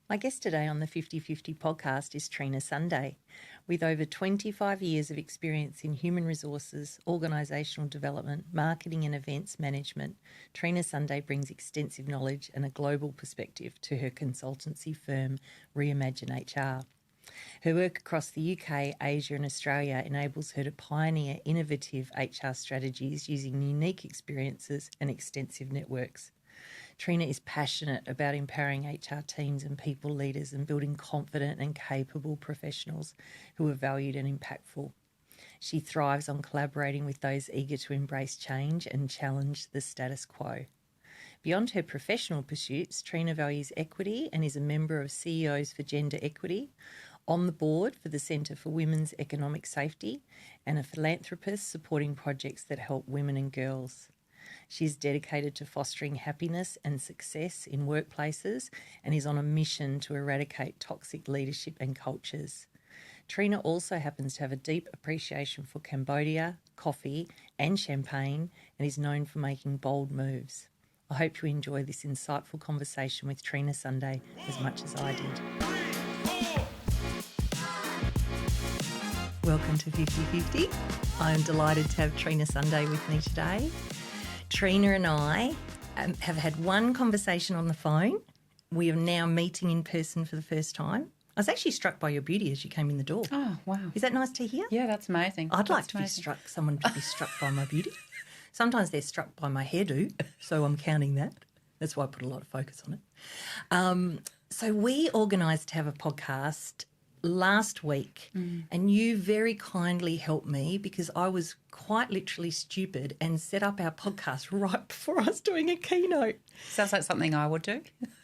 My guest today on the 50/50 podcast is Trina Sunday. With over 25 years of experience in human resources, organisational development, marketing and events management, Trina Sunday brings extensive knowledge and a global perspective to her consultancy firm, Reimagine HR. Her work across the UK, Asia and Australia enables her to pioneer innovative HR strategies using unique experiences and extensive networks. Trina is passionate about empowering HR teams and people leaders and building confident and capable professionals who are valued and impactful. She thrives on collaborating with those eager to embrace change and challenge the status quo. Beyond her professional pursuits, Trina values equity and is a member of CEOs for Gender Equity, on the board for the Centre for Women's Economic Safety, and a philanthropist supporting projects that help women and girls. She is dedicated to fostering happiness and success in workplaces and is on a mission to eradicate toxic leadership and cultures. Trina also happens to have a deep appreciation for Cambodia, coffee and champagne, and is known for making bold moves. I hope you enjoy this insightful conversation with Trina Sunday as much as I did. Welcome to 50/50. I'm delighted to have Trina Sunday with me today. Trina and I have had one conversation on the phone. We are now meeting in person for the first time. I was actually struck by your beauty as you came in the door. Oh, wow. Is that nice to hear? Yeah, that's amazing. I'd like to be someone to be struck by my beauty. Sometimes they're struck by my hairdo, so I'm counting that. That's why I put a lot of focus on it. So we organised to have a podcast last week and you very kindly helped me because I was quite literally stupid and set up our podcast right before I was doing a keynote. Sounds like something I would do.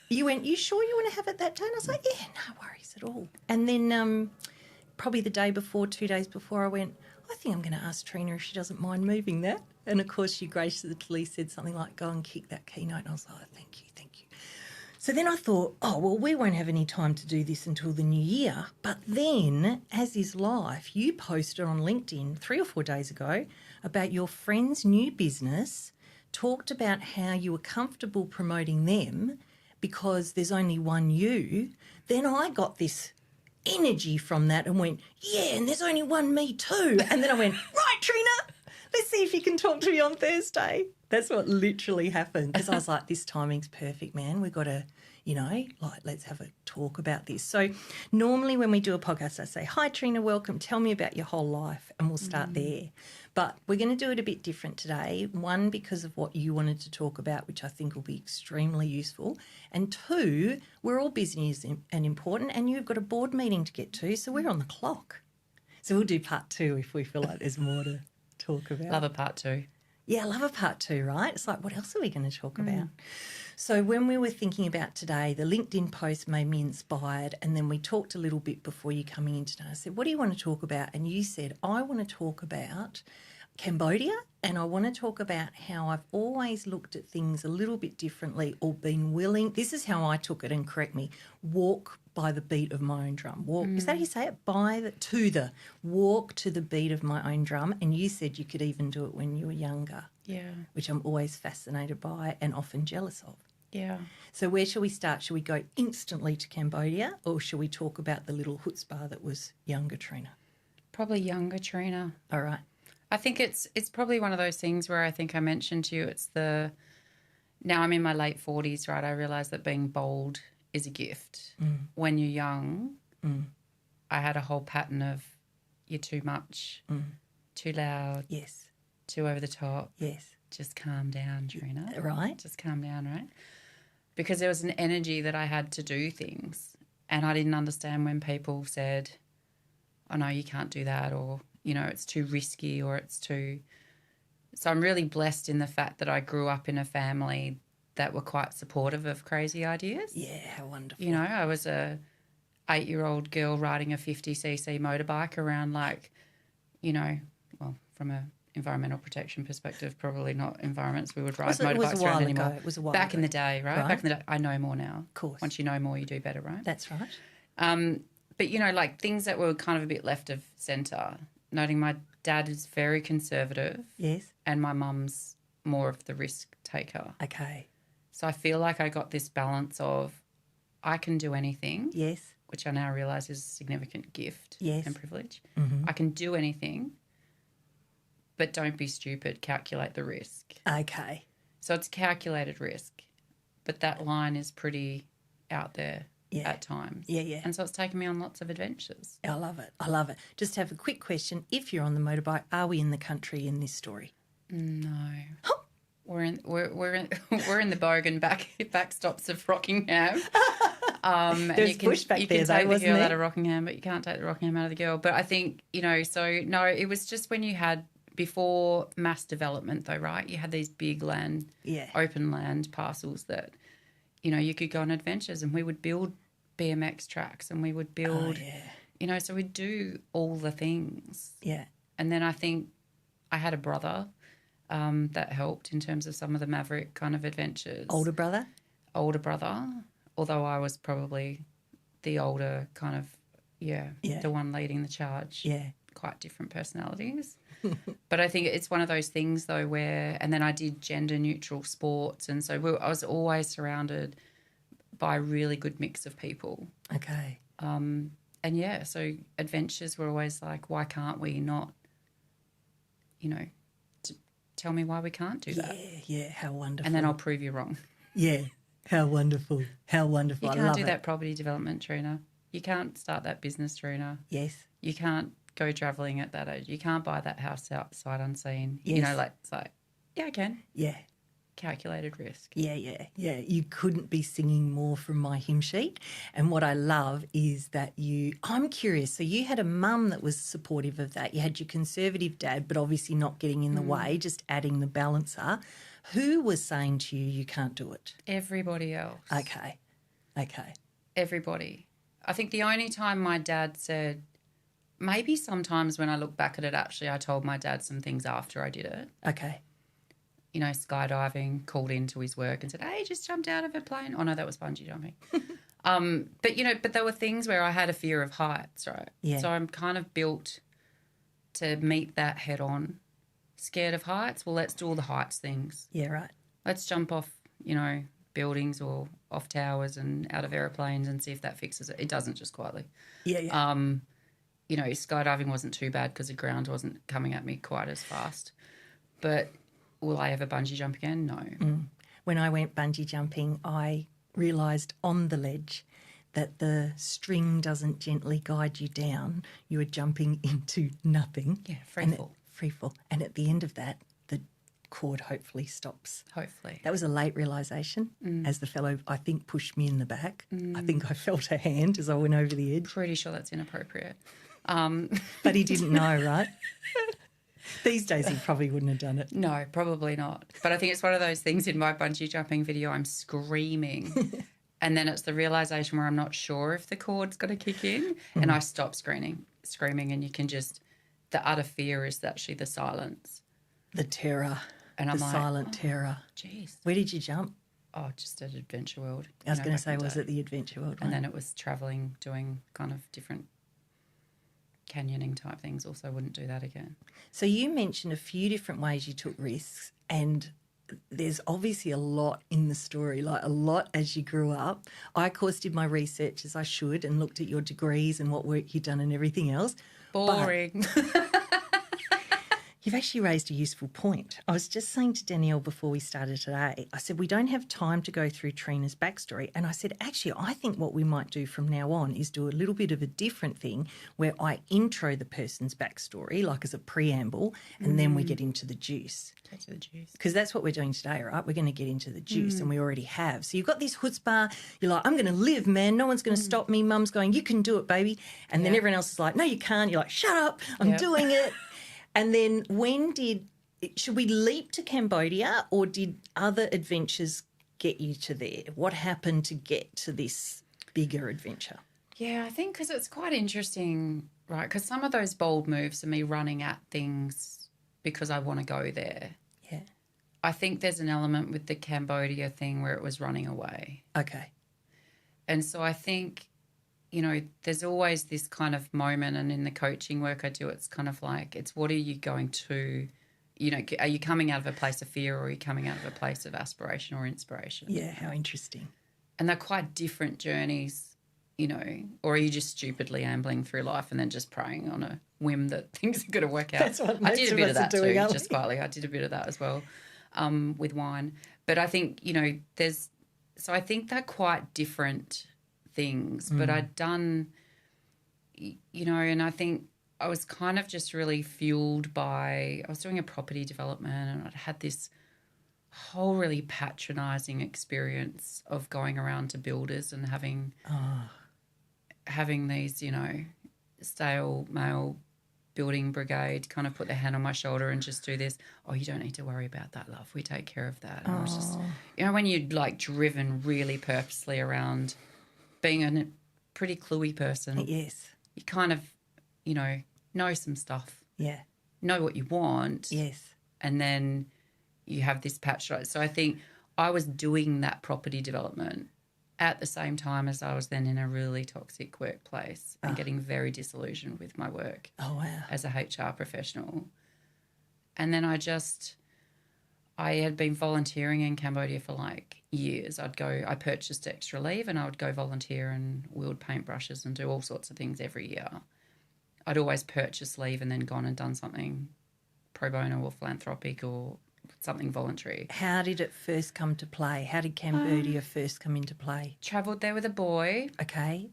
You went, you sure you want to have it that day? And I was like, yeah, no worries at all. And then probably the day before, 2 days before, I went, I think I'm going to ask Trina if she doesn't mind moving that. And, of course, she graciously said something like, go and kick that keynote. And I was like, oh, thank you. So then I thought, oh, well, we won't have any time to do this until the new year. But then, as is life, you posted on LinkedIn 3 or 4 days ago about your friend's new business, talked about how you were comfortable promoting them because there's only one you. Then I got this energy from that and went, yeah, and there's only one me too. And then I went, right, Trina, let's see if you can talk to me on Thursday. That's what literally happened because I was like, this timing's perfect, man. We've got to, let's have a talk about this. So normally when we do a podcast, I say, hi, Trina, welcome. Tell me about your whole life and we'll start there. But we're going to do it a bit different today. One, because of what you wanted to talk about, which I think will be extremely useful. And two, we're all busy and important and you've got a board meeting to get to, so we're on the clock. So we'll do part 2 if we feel like there's more to talk about. Love a part 2. Yeah, I love a part 2, right? It's like, what else are we going to talk about? So when we were thinking about today, the LinkedIn post made me inspired, and then we talked a little bit before you coming in today. I said, what do you want to talk about? And you said, I want to talk about Cambodia, and I want to talk about how I've always looked at things a little bit differently or been willing, this is how I took it, and correct me, walk by the beat of my own drum. Walk, is that how you say it? Walk to the beat of my own drum. And you said you could even do it when you were younger. Yeah. Which I'm always fascinated by and often jealous of. Yeah. So where shall we start? Shall we go instantly to Cambodia or shall we talk about the little chutzpah that was younger Trina? Probably younger Trina. All right. I think it's probably one of those things where I think I mentioned to you, now I'm in my late 40s, right? I realise that being bold is a gift. When you're young, I had a whole pattern of you're too much, too loud, yes, too over the top. Yes. Just calm down, Trina. Right. Just calm down, right? Because there was an energy that I had to do things and I didn't understand when people said, oh, no, you can't do that or, it's too risky or it's too... So I'm really blessed in the fact that I grew up in a family that were quite supportive of crazy ideas. Yeah, how wonderful. I was a 8-year-old girl riding a 50cc motorbike around from a environmental protection perspective, probably not environments we would ride motorbikes around anymore. It was a while Back ago. in the day, right? Back in the day, I know more now. Of course. Once you know more, you do better, right? That's right. But, things that were kind of a bit left of centre, noting my dad is very conservative. Yes. And my mum's more of the risk taker. Okay. So I feel like I got this balance of I can do anything. Yes. Which I now realise is a significant gift Yes. and privilege. Mm-hmm. I can do anything, but don't be stupid. Calculate the risk. Okay. So it's calculated risk, but that line is pretty out there at times. Yeah, yeah. And so it's taken me on lots of adventures. I love it. I love it. Just have a quick question. If you're on the motorbike, are we in the country in this story? No. We're in the Bogan backstops of Rockingham. There's bush back there, though, You can take the girl there? out of Rockingham, but you can't take the Rockingham out of the girl. But I think, so no, it was just when you had, before mass development though, right? You had these big land, open land parcels that, you could go on adventures, and we would build BMX tracks, and we would build, so we'd do all the things. Yeah. And then I think I had a brother that helped in terms of some of the maverick kind of adventures. Older brother, although I was probably the older kind of, the one leading the charge. Yeah. Quite different personalities. But I think it's one of those things, though, where, and then I did gender-neutral sports, and so I was always surrounded by a really good mix of people. Okay. So adventures were always like, why can't we not, tell me why we can't do that. Yeah, how wonderful. And then I'll prove you wrong. Yeah, how wonderful. How wonderful. You I can't love do it. that property development, Trina. You can't start that business, Trina. Yes. You can't go travelling at that age. You can't buy that house outside unseen. Yes. It's like, yeah, I can. Yeah. Calculated risk. Yeah. You couldn't be singing more from my hymn sheet. And what I love is that I'm curious. So you had a mum that was supportive of that. You had your conservative dad, but obviously not getting in the way, just adding the balancer. Who was saying to you can't do it? Everybody else. Okay. Everybody. I think the only time my dad said, maybe sometimes when I look back at it, actually, I told my dad some things after I did it. Okay. Skydiving, called into his work and said, hey, just jumped out of a plane. Oh, no, that was bungee jumping. But there were things where I had a fear of heights, right? Yeah. So I'm kind of built to meet that head on. Scared of heights? Well, let's do all the heights things. Yeah, right. Let's jump off, buildings or off towers and out of aeroplanes and see if that fixes it. It doesn't, just quietly. Yeah. Skydiving wasn't too bad because the ground wasn't coming at me quite as fast. But will I ever bungee jump again? No. When I went bungee jumping, I realised on the ledge that the string doesn't gently guide you down. You are jumping into nothing. Yeah, free fall. Free fall. And at the end of that, the cord hopefully stops. Hopefully. That was a late realisation as the fellow, I think, pushed me in the back. I think I felt a hand as I went over the edge. Pretty sure that's inappropriate. But he didn't know, right? These days he probably wouldn't have done it. No, probably not. But I think it's one of those things in my bungee jumping video, I'm screaming. And then it's the realisation where I'm not sure if the cord's going to kick in and I stop screaming, and you can just, the utter fear is actually the silence. The terror. And I'm the like, silent terror. Jeez. Where did you jump? Oh, just at Adventure World. I was going to say, was it the Adventure World one? And then it was travelling, doing kind of different canyoning type things. Also wouldn't do that again. So you mentioned a few different ways you took risks, and there's obviously a lot in the story, like a lot as you grew up. I, of course, did my research as I should and looked at your degrees and what work you'd done and everything else. Boring. You've actually raised a useful point. I was just saying to Danielle before we started today, I said, we don't have time to go through Trina's backstory. And I said, actually, I think what we might do from now on is do a little bit of a different thing where I intro the person's backstory, like as a preamble, and then we get into the juice. Get to the juice. Because that's what we're doing today, right? We're going to get into the juice, and we already have. So you've got this chutzpah. You're like, I'm going to live, man. No one's going to stop me. Mum's going, you can do it, baby. And then everyone else is like, no, you can't. You're like, shut up. I'm doing it. And then should we leap to Cambodia, or did other adventures get you to there? What happened to get to this bigger adventure? Yeah, I think because it's quite interesting, right? Because some of those bold moves are me running at things because I want to go there. Yeah. I think there's an element with the Cambodia thing where it was running away. Okay. And so I think, there's always this kind of moment, and in the coaching work I do, it's kind of like, it's what are you going to, are you coming out of a place of fear, or are you coming out of a place of aspiration or inspiration? Yeah, how interesting. And they're quite different journeys, you know, or are you just stupidly ambling through life and then just praying on a whim that things are going to work out? That's what most I did a of bit us of that are doing, too, aren't just we? quietly. I did a bit of that as well with wine. But I think, you know, I think they're quite different things. But I'd done, you know, and I think I was kind of just really fueled by, I was doing a property development and I'd had this whole really patronising experience of going around to builders and having these, you know, stale male building brigade kind of put their hand on my shoulder and just do this. Oh, you don't need to worry about that, love. We take care of that. And I was just, you know, when you're like driven really purposely around being a pretty cluey person. Yes. You kind of, you know some stuff. Yeah. Know what you want. Yes. And then you have this patch. So I think I was doing that property development at the same time as I was then in a really toxic workplace and getting very disillusioned with my work as a HR professional. And then I had been volunteering in Cambodia for like years. I purchased extra leave and I would go volunteer and wield paintbrushes and do all sorts of things every year. I'd always purchase leave and then gone and done something pro bono or philanthropic or something voluntary. How did it first come to play? How did Cambodia first come into play? Travelled there with a boy. Okay.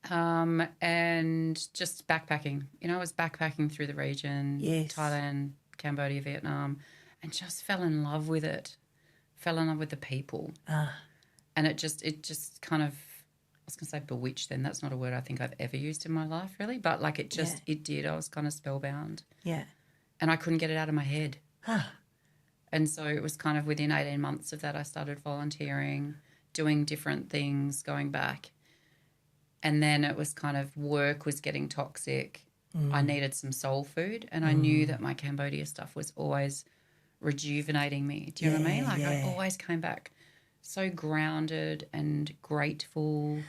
And just backpacking. You know, I was backpacking through the region, Yes. Thailand, Cambodia, Vietnam, and just fell in love with it. Fell in love with the people. And it just kind of, I was going to say bewitched then. That's not a word I think I've ever used in my life really. But like it did. I was kind of spellbound. Yeah. And I couldn't get it out of my head. And so it was kind of within 18 months of that I started volunteering, doing different things, going back. And then it was kind of work was getting toxic. I needed some soul food and I knew that my Cambodia stuff was always rejuvenating me. Do you know what I mean? Like I always came back so grounded and grateful,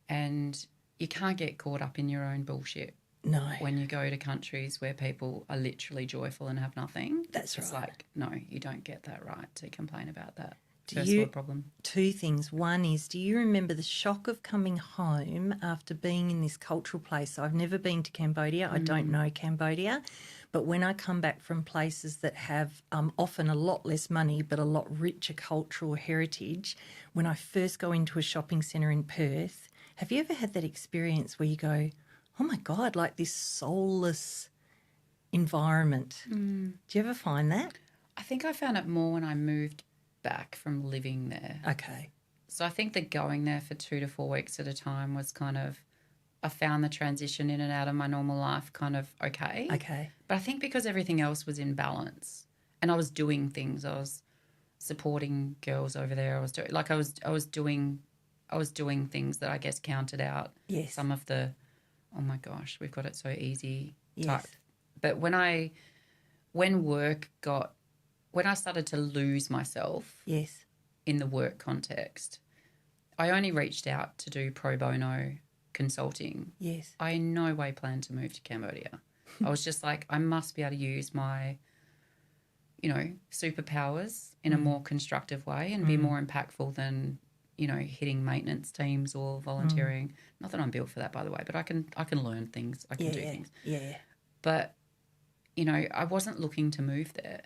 and you can't get caught up in your own bullshit. No. When you go to countries where people are literally joyful and have nothing. That's it's right. like, no, you don't get that right to complain about that. First world problem. Two things. One is, do you remember the shock of coming home after being in this cultural place? I've never been to Cambodia. I don't know Cambodia. But when I come back from places that have often a lot less money but a lot richer cultural heritage, when I first go into a shopping centre in Perth, have you ever had that experience where you go, oh, my God, like this soulless environment? Do you ever find that? I think I found it more when I moved back from living there. Okay. So I think that going there for 2 to 4 weeks at a time was kind of, I found the transition in and out of my normal life kind of okay. Okay. But I think because everything else was in balance and I was doing things, I was supporting girls over there. I was doing things that I guess counted out some of the, oh my gosh, we've got it so easy type. But when I started to lose myself in the work context, I only reached out to do pro bono consulting. Yes. I in no way planned to move to Cambodia. I was just like, I must be able to use my, you know, superpowers in a more constructive way and be more impactful than, you know, hitting maintenance teams or volunteering. Not that I'm built for that, by the way, but I can learn things. I can do things. Yeah. But, you know, I wasn't looking to move there.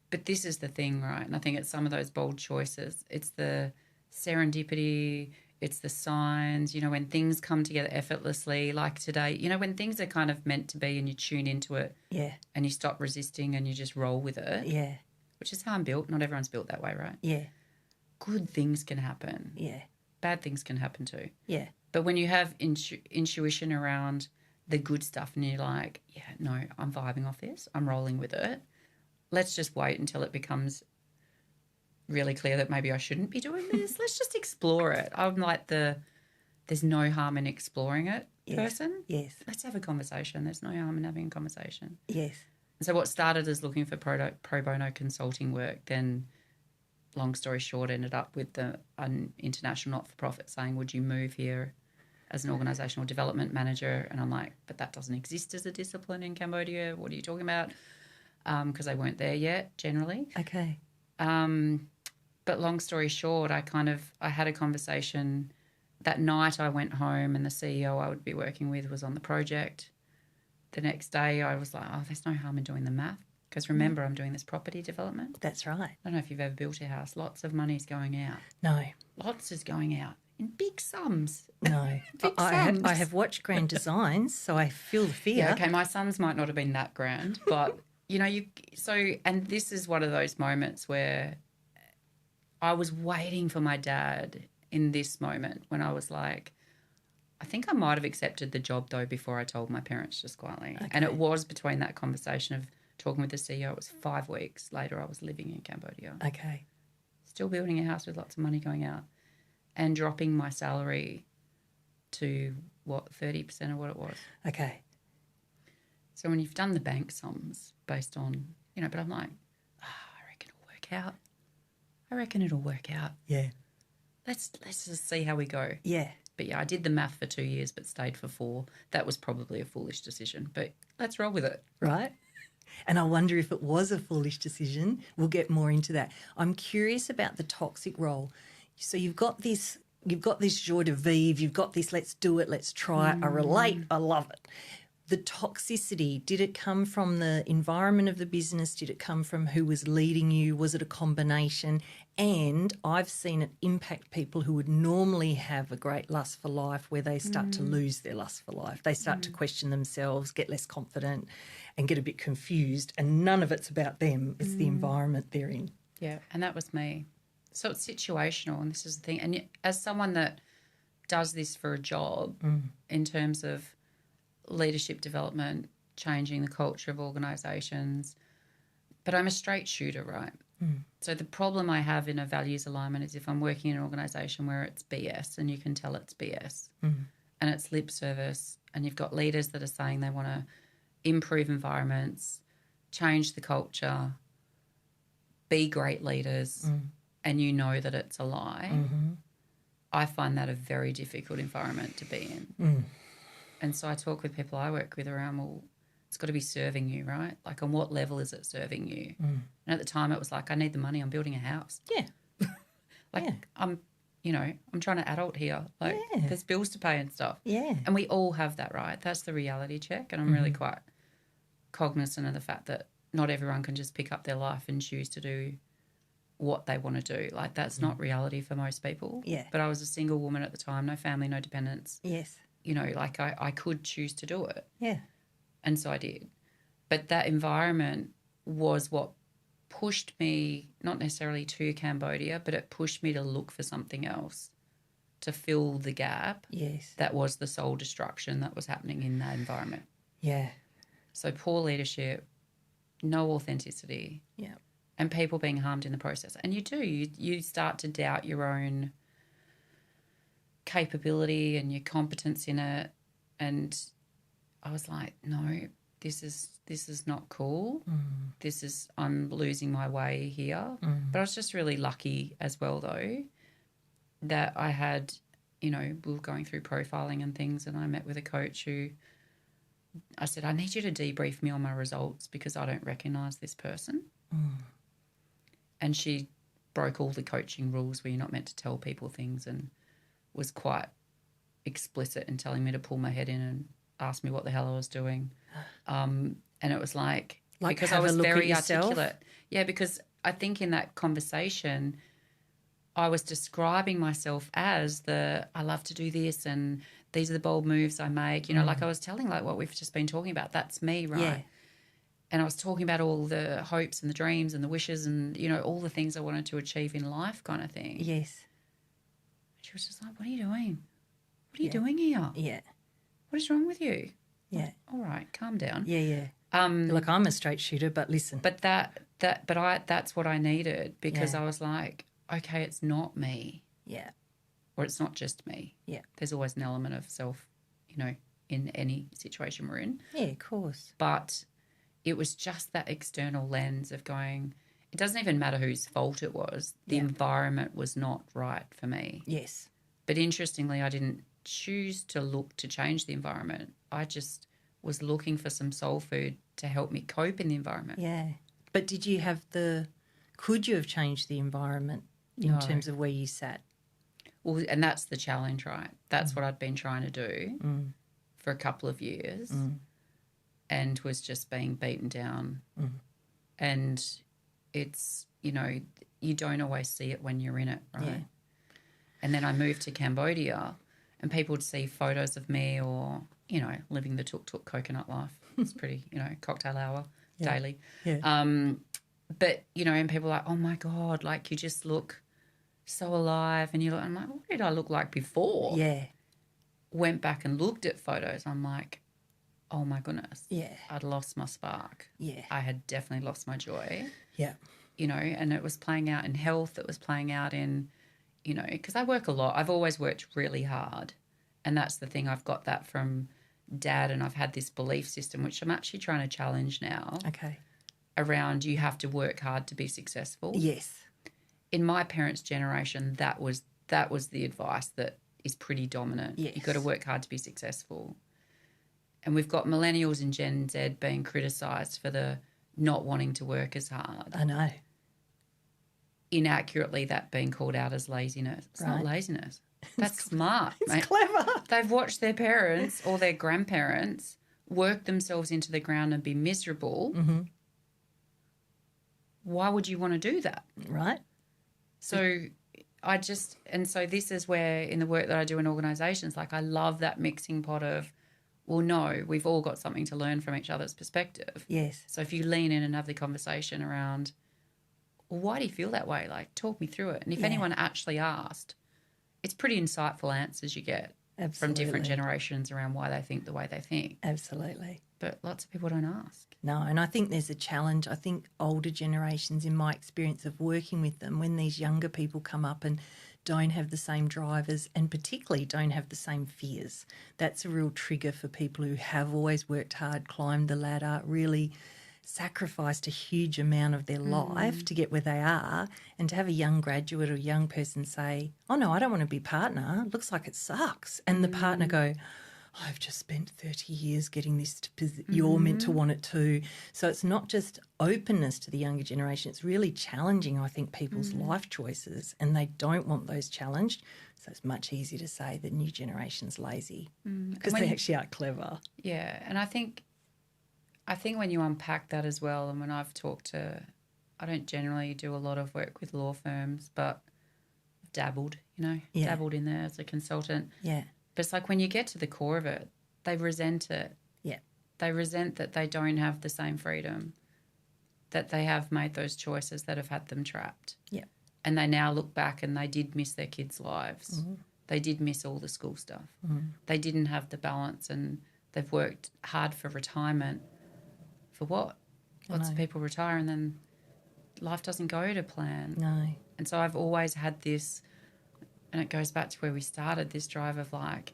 But this is the thing, right? And I think it's some of those bold choices. It's the serendipity, it's the signs, you know, when things come together effortlessly, like today, you know, when things are kind of meant to be and you tune into it and you stop resisting and you just roll with it. Yeah. Which is how I'm built. Not everyone's built that way, right? Yeah. Good things can happen. Yeah. Bad things can happen too. Yeah. But when you have intuition around the good stuff and you're like, yeah, no, I'm vibing off this, I'm rolling with it, let's just wait until it becomes really clear that maybe I shouldn't be doing this. Let's just explore it. I'm like there's no harm in exploring it person. Yes. Let's have a conversation. There's no harm in having a conversation. Yes. And so what started as looking for pro bono consulting work, then long story short ended up with an international not-for-profit saying, would you move here as an organisational development manager? And I'm like, but that doesn't exist as a discipline in Cambodia. What are you talking about? Because they weren't there yet generally. Okay. But long story short, I had a conversation that night. I went home and the CEO I would be working with was on the project. The next day I was like, oh, there's no harm in doing the math. Because remember, I'm doing this property development. That's right. I don't know if you've ever built a house. Lots of money's going out. No. Lots is going out in big sums. No. I have watched grand designs, so I feel the fear. Yeah, okay, my sums might not have been that grand, but, and this is one of those moments where I was waiting for my dad in this moment when I was like, I think I might have accepted the job, though, before I told my parents just quietly. Okay. And it was between that conversation of talking with the CEO. It was 5 weeks later I was living in Cambodia. Okay. Still building a house with lots of money going out and dropping my salary to, 30% of what it was. Okay. So when you've done the bank sums based on, but I'm like, I reckon it'll work out. I reckon it'll work out. Yeah. Let's just see how we go. Yeah. But, yeah, I did the math for 2 years but stayed for 4. That was probably a foolish decision, but let's roll with it. Right. And I wonder if it was a foolish decision. We'll get more into that. I'm curious about the toxic role. So you've got this joie de vivre, you've got this let's do it, let's try it, I relate, I love it. The toxicity, did it come from the environment of the business? Did it come from who was leading you? Was it a combination? And I've seen it impact people who would normally have a great lust for life where they start to lose their lust for life. They start to question themselves, get less confident and get a bit confused, and none of it's about them. It's the environment they're in. Yeah, and that was me. So it's situational, and this is the thing. And as someone that does this for a job in terms of leadership development, changing the culture of organisations, but I'm a straight shooter, right? So the problem I have in a values alignment is if I'm working in an organisation where it's BS and you can tell it's BS and it's lip service, and you've got leaders that are saying they want to improve environments, change the culture, be great leaders, and you know that it's a lie, I find that a very difficult environment to be in. And so I talk with people I work with around, well, it's got to be serving you, right? Like, on what level is it serving you? And at the time it was like, I need the money, I'm building a house. Yeah. I'm trying to adult here. Like, there's bills to pay and stuff. Yeah. And we all have that, right? That's the reality check. And I'm really quite cognizant of the fact that not everyone can just pick up their life and choose to do what they want to do. Like, that's not reality for most people. Yeah. But I was a single woman at the time, no family, no dependents. Yes. I could choose to do it. Yeah. And so I did. But that environment was what pushed me, not necessarily to Cambodia, but it pushed me to look for something else to fill the gap. Yes. That was the soul destruction that was happening in that environment. Yeah. So poor leadership, no authenticity. Yeah. And people being harmed in the process. And you start to doubt your own capability and your competence in it. And I was like, no, this is not cool. I'm losing my way here. But I was just really lucky as well, though, that I had, we were going through profiling and things, and I met with a coach who I said, I need you to debrief me on my results because I don't recognise this person. And she broke all the coaching rules where you're not meant to tell people things, and was quite explicit in telling me to pull my head in and ask me what the hell I was doing. And it was like because I was very articulate. Yeah, because I think in that conversation I was describing myself as I love to do this and these are the bold moves I make. Like I was telling like what we've just been talking about. That's me, right? Yeah. And I was talking about all the hopes and the dreams and the wishes and, all the things I wanted to achieve in life kind of thing. Yes. She was just like, what are you doing? What are you doing here? Yeah. What is wrong with you? Yeah. All right, calm down. Yeah, yeah. Look, I'm a straight shooter, but listen. But that's what I needed because I was like, okay, it's not me. Yeah. Or it's not just me. Yeah. There's always an element of self, in any situation we're in. Yeah, of course. But it was just that external lens of going, it doesn't even matter whose fault it was. The environment was not right for me. Yes. But interestingly, I didn't choose to look to change the environment. I just was looking for some soul food to help me cope in the environment. Yeah. But could you have changed the environment in terms of where you sat? Well, and that's the challenge, right? That's what I'd been trying to do for a couple of years and was just being beaten down. And it's, you know, you don't always see it when you're in it, right? Yeah. And then I moved to Cambodia and people would see photos of me or, you know, living the tuk-tuk coconut life. It's pretty, you know, cocktail hour daily. Yeah. But, you know, and people are like, oh, my God, like you just look so alive. And I'm like, what did I look like before? Yeah. Went back and looked at photos. I'm like, oh, my goodness. Yeah. I'd lost my spark. Yeah. I had definitely lost my joy. Yeah. You know, and it was playing out in health. It was playing out in, you know, because I work a lot. I've always worked really hard. And that's the thing. I've got that from Dad, and I've had this belief system, which I'm actually trying to challenge now. Okay. Around you have to work hard to be successful. Yes. In my parents' generation, that was the advice that is pretty dominant. Yes. You've got to work hard to be successful. And we've got millennials and Gen Z being criticised for the not wanting to work as hard. I know. Inaccurately, that being called out as laziness. It's not laziness. That's smart, It's mate. clever. They've watched their parents or their grandparents work themselves into the ground and be miserable. Mm-hmm. Why would you want to do that? Right. So so this is where in the work that I do in organisations, like I love that mixing pot of, well, no, we've all got something to learn from each other's perspective. Yes. So if you lean in and have the conversation around, well, why do you feel that way? Like, talk me through it. And if anyone actually asked, it's pretty insightful answers you get from different generations around why they think the way they think. Absolutely. But lots of people don't ask. No, and I think there's a challenge. I think older generations, in my experience of working with them, when these younger people come up and don't have the same drivers and particularly don't have the same fears, that's a real trigger for people who have always worked hard, climbed the ladder, really sacrificed a huge amount of their life to get where they are, and to have a young graduate or young person say, oh, no, I don't want to be partner. Looks like it sucks. And the partner go, I've just spent 30 years getting this you're meant to want it too. So it's not just openness to the younger generation. It's really challenging, I think, people's life choices, and they don't want those challenged. So it's much easier to say the new generation's lazy because they actually are clever. Yeah, and I think when you unpack that as well, and when I've talked to, I don't generally do a lot of work with law firms, but I've dabbled, dabbled in there as a consultant. Yeah. But it's like when you get to the core of it, they resent it. Yeah. They resent that they don't have the same freedom, that they have made those choices that have had them trapped. Yeah. And they now look back and they did miss their kids' lives. Mm-hmm. They did miss all the school stuff. Mm-hmm. They didn't have the balance, and they've worked hard for retirement. For what? Lots of people retire and then life doesn't go to plan. No. And so I've always had this, and it goes back to where we started, this drive of like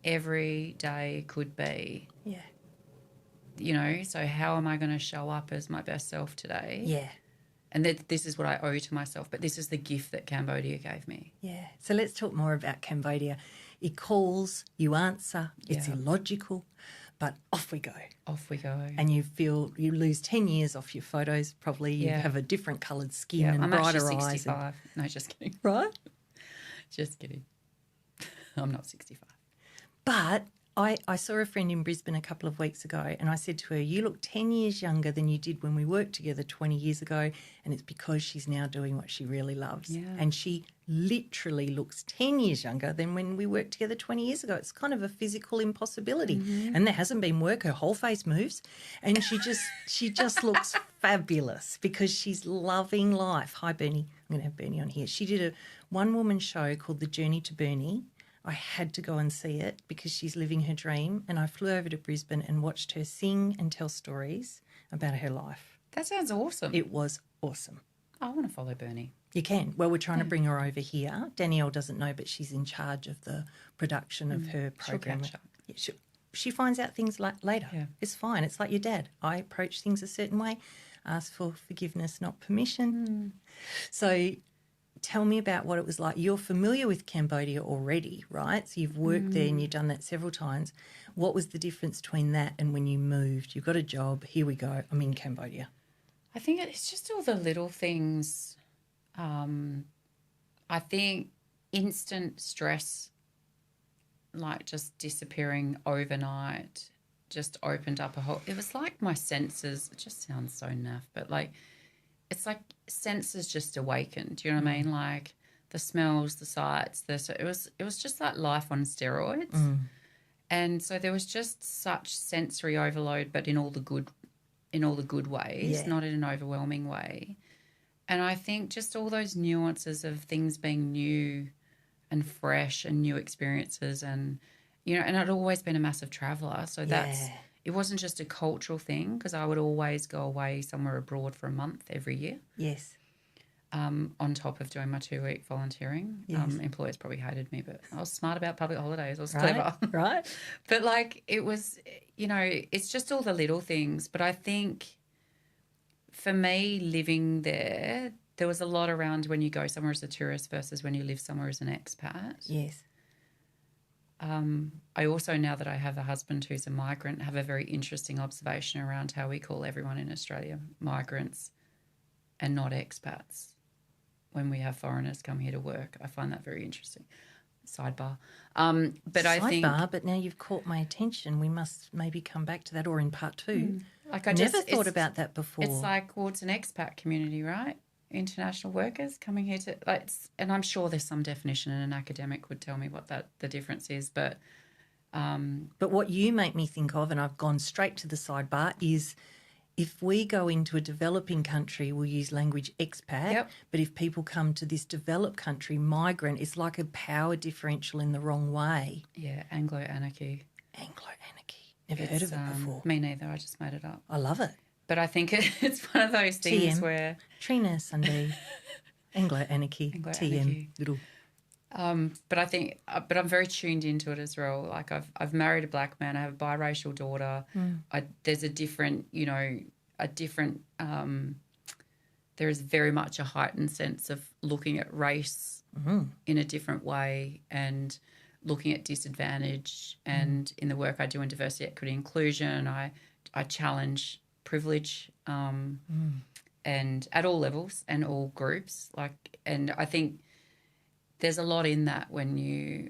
every day could be. Yeah. So how am I going to show up as my best self today? Yeah. And this is what I owe to myself, but this is the gift that Cambodia gave me. Yeah. So let's talk more about Cambodia. It calls, you answer, it's illogical, but off we go. Off we go. And you lose 10 years off your photos probably. You have a different coloured skin and brighter eyes. I'm actually 65. No, just kidding. Right? Just kidding. I'm not 65. But I saw a friend in Brisbane a couple of weeks ago, and I said to her, you look 10 years younger than you did when we worked together 20 years ago, and it's because she's now doing what she really loves. Yeah. And she literally looks 10 years younger than when we worked together 20 years ago. It's kind of a physical impossibility. Mm-hmm. And there hasn't been work. Her whole face moves, and she just looks fabulous because she's loving life. Hi, Bernie. I'm going to have Bernie on here. She did a one-woman show called The Journey to Bernie. I had to go and see it because she's living her dream, and I flew over to Brisbane and watched her sing and tell stories about her life. That sounds awesome. It was awesome. I want to follow Bernie. You can. Well, we're trying to bring her over here. Danielle doesn't know, but she's in charge of the production of her program. She'll catch up. She finds out things later. Yeah. It's fine. It's like your dad. I approach things a certain way, ask for forgiveness, not permission. So tell me about what it was like. You're familiar with Cambodia already, right? So you've worked there and you've done that several times. What was the difference between that and when you moved? You've got a job. Here we go. I'm in Cambodia. I think it's just all the little things I think instant stress, like just disappearing overnight, just opened up a whole, it was like my senses, it just sounds so naff, but like, it's like senses just awakened. Do you know what I mean? Like the smells, the sights, it was just like life on steroids. And so there was just such sensory overload, but in all the good ways, not in an overwhelming way. And I think just all those nuances of things being new and fresh and new experiences, and, you know, and I'd always been a massive traveller. So it wasn't just a cultural thing, because I would always go away somewhere abroad for a month every year. Yes. On top of doing my 2-week volunteering. Yes. Employers probably hated me, but I was smart about public holidays. I was Right, clever. right. But, like, it was, you know, it's just all the little things. But I think for me, living there was a lot around when you go somewhere as a tourist versus when you live somewhere as an expat. Yes. I also, now that I have a husband who's a migrant, have a very interesting observation around how we call everyone in Australia migrants and not expats when we have foreigners come here to work. I find that very interesting. Sidebar. But I think... Sidebar, but now you've caught my attention. We must maybe come back to that, or in part 2. Like I never thought about that before. It's like, well, it's an expat community, right? International workers coming here to... Like, and I'm sure there's some definition, and an academic would tell me what the difference is, but... But what you make me think of, and I've gone straight to the sidebar, is... If we go into a developing country, we'll use language expat. Yep. But if people come to this developed country, migrant, it's like a power differential in the wrong way. Yeah, Anglo-anarchy. Anglo-anarchy. Never heard of it before. Me neither. I just made it up. I love it. But I think it's one of those things TM. where... Trina Sunday. Anglo-anarchy. TM. Little... but I think, but I'm very tuned into it as well. Like I've married a black man. I have a biracial daughter. There's a different, you know, there is very much a heightened sense of looking at race in a different way, and looking at disadvantage. And in the work I do in diversity, equity, inclusion, I challenge privilege, and at all levels and all groups. Like, and I think there's a lot in that when you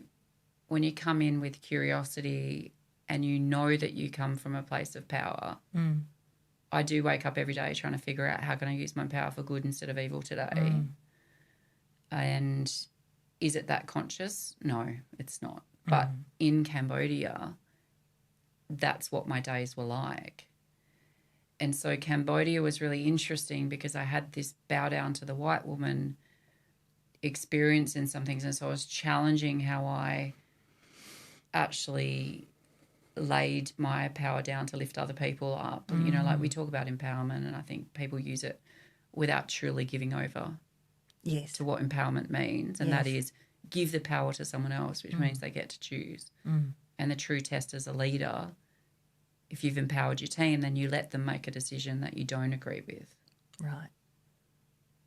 come in with curiosity and you know that you come from a place of power. I do wake up every day trying to figure out how can I use my power for good instead of evil today. And is it that conscious? No, it's not. But in Cambodia, that's what my days were like. And so Cambodia was really interesting because I had this bow down to the white woman experience in some things, and so I was challenging how I actually laid my power down to lift other people up. You know, like we talk about empowerment, and I think people use it without truly giving over to what empowerment means, and that is give the power to someone else, which means they get to choose. And the true test as a leader, if you've empowered your team, then you let them make a decision that you don't agree with. Right.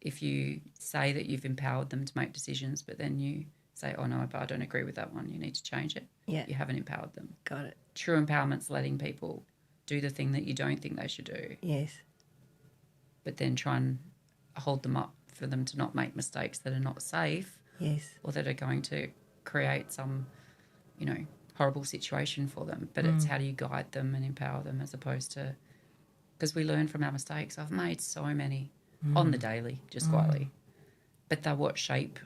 If you say that you've empowered them to make decisions, but then you say, oh, no, but I don't agree with that one, you need to change it. Yeah. You haven't empowered them. Got it. True empowerment's letting people do the thing that you don't think they should do. Yes. But then try and hold them up for them to not make mistakes that are not safe. Yes. Or that are going to create some, you know, horrible situation for them. But it's how do you guide them and empower them, as opposed to... Because we learn from our mistakes. I've made so many on the daily, just quietly. But they're what shape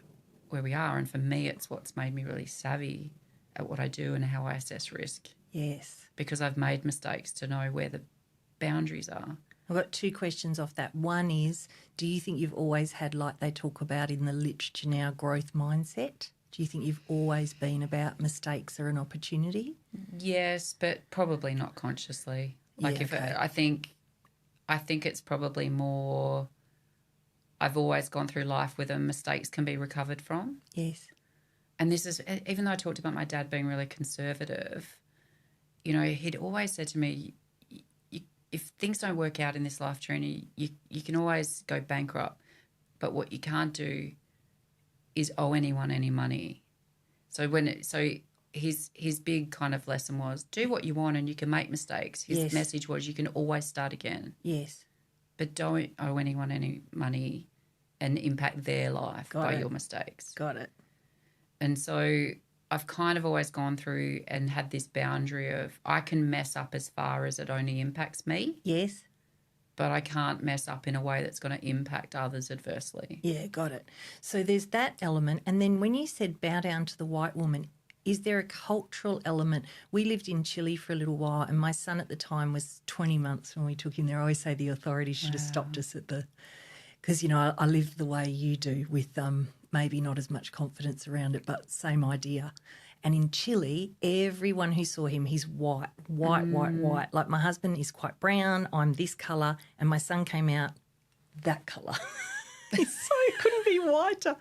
where we are. And for me, it's what's made me really savvy at what I do and how I assess risk. Yes. Because I've made mistakes to know where the boundaries are. I've got 2 questions off that. One is, do you think you've always had, like they talk about in the literature now, growth mindset? Do you think you've always been about mistakes are an opportunity? Yes, but probably not consciously. Like I think it's probably more... I've always gone through life with mistakes can be recovered from. Yes. And this is, even though I talked about my dad being really conservative, you know, he'd always said to me, if things don't work out in this life journey, you can always go bankrupt. But what you can't do is owe anyone any money. So his big kind of lesson was do what you want and you can make mistakes. His message was you can always start again. Yes. But don't owe anyone any money and impact their life by your mistakes. Got it. And so I've kind of always gone through and had this boundary of I can mess up as far as it only impacts me. Yes. But I can't mess up in a way that's going to impact others adversely. Yeah, got it. So there's that element. And then when you said bow down to the white woman, is there a cultural element? We lived in Chile for a little while, and my son at the time was 20 months when we took him there. I always say the authorities should have stopped us at the... Because, you know, I live the way you do with maybe not as much confidence around it, but same idea. And in Chile, everyone who saw him, he's white. Like my husband is quite brown, I'm this colour, and my son came out that colour. He couldn't be whiter.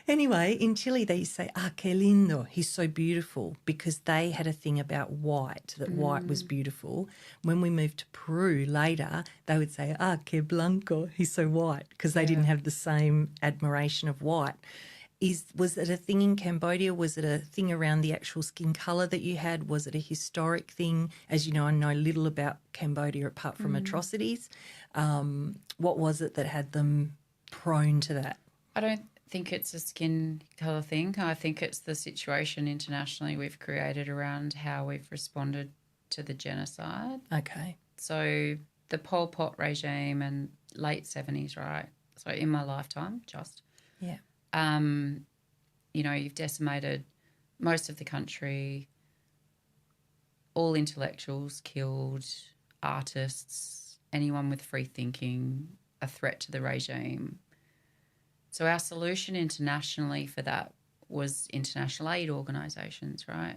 Anyway, in Chile they say, que lindo, he's so beautiful, because they had a thing about white, that white was beautiful. When we moved to Peru later, they would say, que blanco, he's so white, because they didn't have the same admiration of white. Was it a thing in Cambodia? Was it a thing around the actual skin colour that you had? Was it a historic thing? As you know, I know little about Cambodia apart from atrocities. What was it that had them prone to that? I don't think it's a skin colour thing. I think it's the situation internationally we've created around how we've responded to the genocide. Okay. So the Pol Pot regime and late 70s, right? So in my lifetime, just. Yeah. You know, you've decimated most of the country, all intellectuals killed, artists, anyone with free thinking, a threat to the regime. So our solution internationally for that was international aid organisations, right?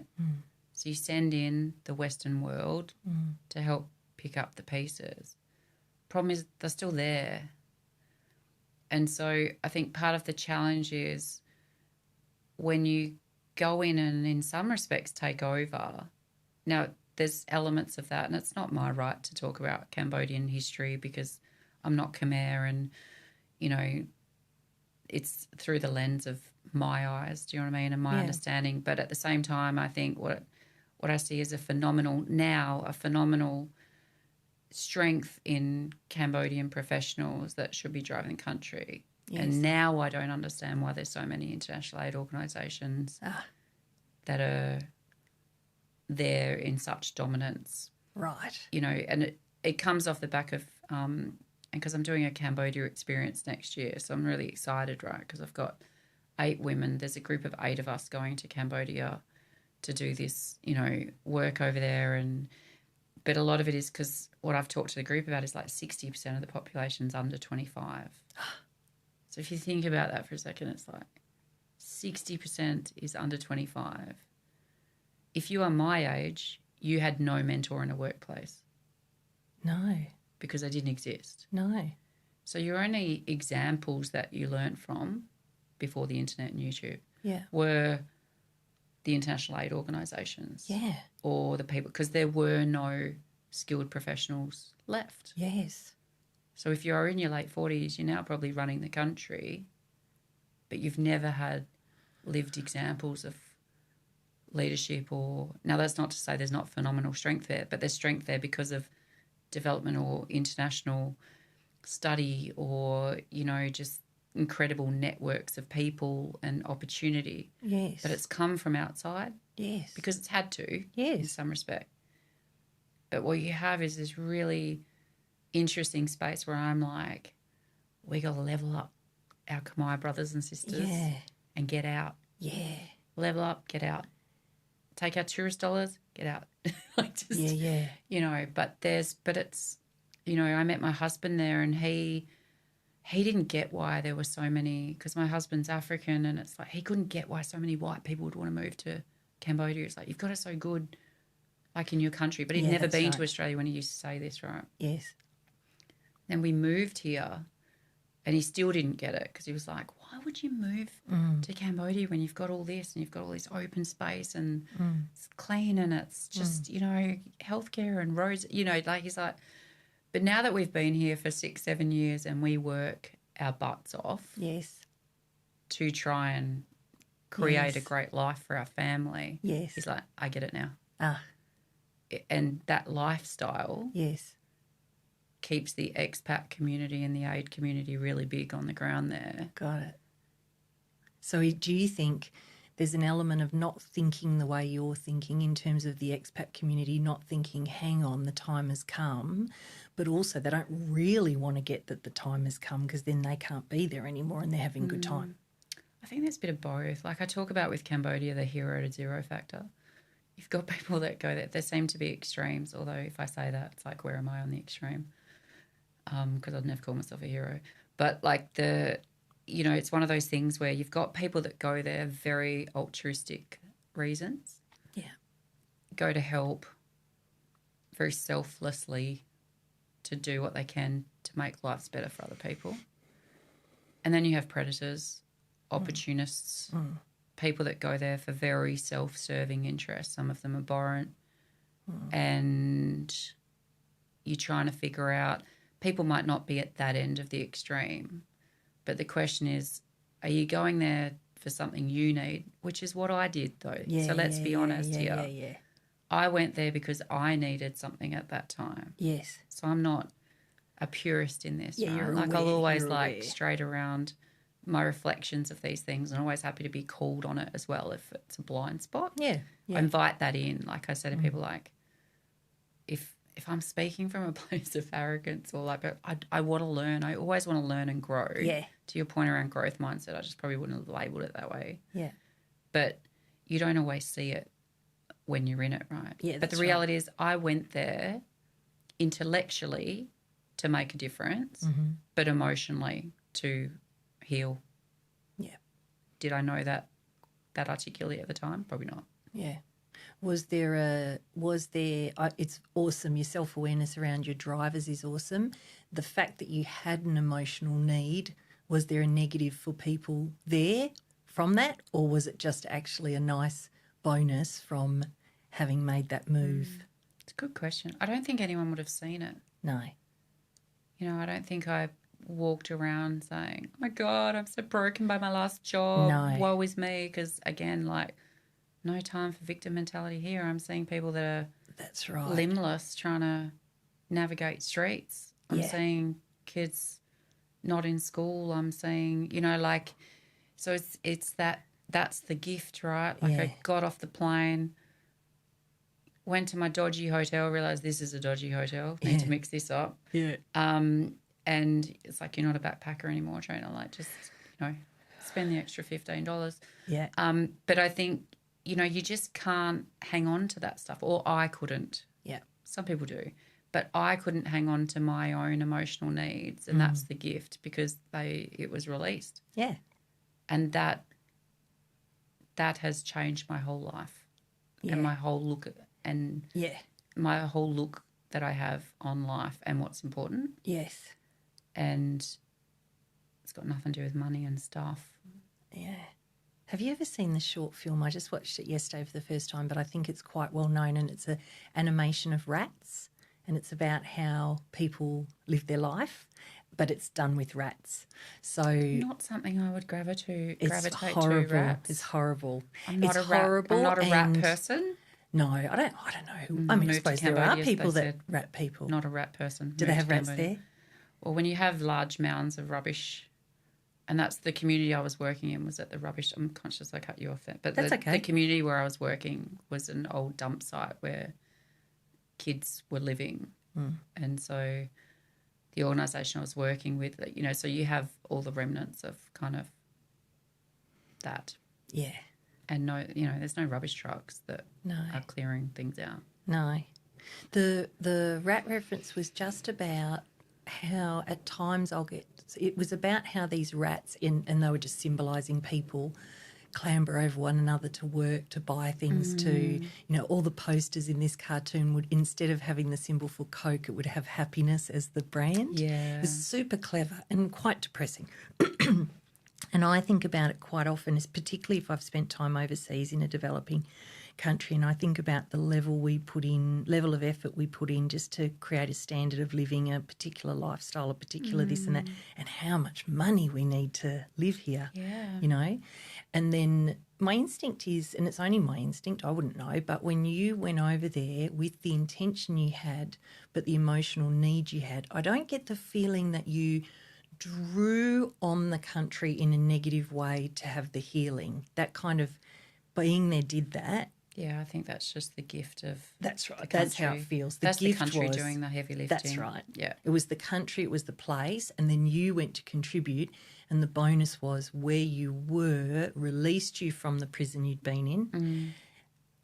So you send in the Western world to help pick up the pieces. Problem is they're still there. And so I think part of the challenge is when you go in and in some respects take over. Now, there's elements of that, and it's not my right to talk about Cambodian history because I'm not Khmer and, you know, it's through the lens of my eyes, do you know what I mean, and my understanding. But at the same time, I think what I see is a phenomenal strength in Cambodian professionals that should be driving the country. Yes. And now I don't understand why there's so many international aid organisations that are there in such dominance. Right. You know, and it comes off the back of, because I'm doing a Cambodia experience next year, so I'm really excited, right, because I've got 8 women. There's a group of 8 of us going to Cambodia to do this, you know, work over there. But a lot of it is because what I've talked to the group about is like 60% of the population's under 25. So if you think about that for a second, it's like 60% is under 25. If you are my age, you had no mentor in a workplace. No. Because they didn't exist. No. So your only examples that you learnt from before the internet and YouTube were the international aid organisations. Yeah. Or the people, because there were no skilled professionals left. Yes. So if you're in your late 40s, you're now probably running the country, but you've never had lived examples of leadership or... Now, that's not to say there's not phenomenal strength there, but there's strength there because of development or international study or, you know, just incredible networks of people and opportunity. Yes. But it's come from outside. Yes. Because it's had to, yes, in some respect. But what you have is this really interesting space where I'm like, we got to level up our Khmer brothers and sisters and get out. Yeah. Level up, get out. Take our tourist dollars, get out. Like just, you know, but it's, you know, I met my husband there and he didn't get why there were so many, because my husband's African and it's like he couldn't get why so many white people would want to move to Cambodia. It's like, you've got it so good, like in your country. But he'd never been to Australia when he used to say this, right? Yes. Then we moved here and he still didn't get it because he was like, why would you move to Cambodia when you've got all this and you've got all this open space and it's clean and it's just, you know, healthcare and roads, you know, like he's like, but now that we've been here for 6-7 years and we work our butts off to try and create a great life for our family. Yes. He's like, I get it now. And that lifestyle keeps the expat community and the aid community really big on the ground there. Got it. So do you think there's an element of not thinking the way you're thinking in terms of the expat community, not thinking, hang on, the time has come, but also they don't really want to get that the time has come because then they can't be there anymore and they're having a good time? I think there's a bit of both. Like I talk about with Cambodia, the hero to zero factor. You've got people that go there. There seem to be extremes, although if I say that, it's like, where am I on the extreme? Because I'd never call myself a hero. But like it's one of those things where you've got people that go there very altruistic reasons. Yeah. Go to help very selflessly to do what they can to make lives better for other people. And then you have predators, opportunists, people that go there for very self-serving interests. Some of them are abhorrent. And you're trying to figure out, people might not be at that end of the extreme, but the question is, are you going there for something you need, which is what I did though. So let's be honest here. Yeah. I went there because I needed something at that time. Yes. So I'm not a purist in this. Yeah, right? you're like aware, I'll always you're like aware. straight around my reflections of these things, and always happy to be called on it as well if it's a blind spot. Yeah. I invite that in. Like I said to people, like if I'm speaking from a place of arrogance or like, but I want to learn. I always want to learn and grow. Yeah. To your point around growth mindset, I just probably wouldn't have labelled it that way. Yeah. But you don't always see it when you're in it, right? Yeah, but the that's reality is I went there intellectually to make a difference, but emotionally to heal. Yeah. Did I know that articulately at the time? Probably not. Yeah. Was there it's awesome, your self-awareness around your drivers is awesome. The fact that you had an emotional need, was there a negative for people there from that, or was it just actually a nice bonus from having made that move? It's a good question. I don't think anyone would have seen it. No. You know, I don't think I walked around saying, oh, my God, I'm so broken by my last job. No. Woe is me. Because, again, like, no time for victim mentality here. I'm seeing people that are That's right. limbless trying to navigate streets. I'm seeing kids not in school. I'm seeing, you know, like, so it's that's the gift, right? Like I got off the plane, went to my dodgy hotel, realised this is a dodgy hotel. Need to mix this up. Yeah. And it's like, you're not a backpacker anymore, Trina. Like, just, you know, spend the extra $15. Yeah. But I think, you know, you just can't hang on to that stuff, or I couldn't. Yeah. Some people do. But I couldn't hang on to my own emotional needs, and that's the gift, because it was released. Yeah. And that has changed my whole life and my whole look and my whole look that I have on life and what's important. Yes. And it's got nothing to do with money and stuff. Yeah. Have you ever seen the short film? I just watched it yesterday for the first time, but I think it's quite well known, and it's an animation of rats, and it's about how people live their life, but it's done with rats. So Not something I would gravitate horrible. to, rats. It's horrible. I'm not it's a rat. horrible. I'm not a rat and person. No, I don't know. I mean, I Moved to suppose there are Cambodia, people they that said. rat people. Not a rat person. Do they have rats there? Well, when you have large mounds of rubbish, and that's the community I was working in, was at the rubbish. I'm conscious I cut you off there. But That's okay. The community where I was working was an old dump site where kids were living. And so the organisation I was working with, you know, so you have all the remnants of kind of that. Yeah. And no, you know, there's no rubbish trucks that No. are clearing things out. No. The rat reference was just about how at times it was about how these rats, and they were just symbolising people, clamber over one another to work, to buy things, to, you know, all the posters in this cartoon would, instead of having the symbol for Coke, it would have happiness as the brand. Yeah. It was super clever and quite depressing. And I think about it quite often, particularly if I've spent time overseas in a developing country, and I think about the level of effort we put in just to create a standard of living, a particular lifestyle, a particular this and that, and how much money we need to live here, you know. And then my instinct is, and it's only my instinct, I wouldn't know, but when you went over there with the intention you had, but the emotional need you had, I don't get the feeling that you drew on the country in a negative way to have the healing. That kind of being there did that. Yeah, I think that's just the gift of That's right. the That's how country. it feels. That's the country doing the heavy lifting. That's right. Yeah. It was the country, it was the place, and then you went to contribute, and the bonus was where you were released you from the prison you'd been in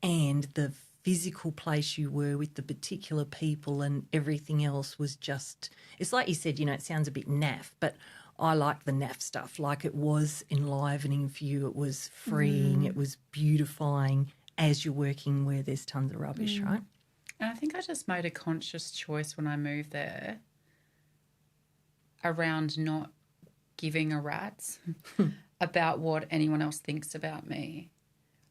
and the physical place you were with the particular people and everything else was just, it's like you said, you know, it sounds a bit naff, but I like the naff stuff. Like it was enlivening for you, it was freeing, it was beautifying as you're working where there's tons of rubbish, right? And I think I just made a conscious choice when I moved there around not giving a rat's about what anyone else thinks about me.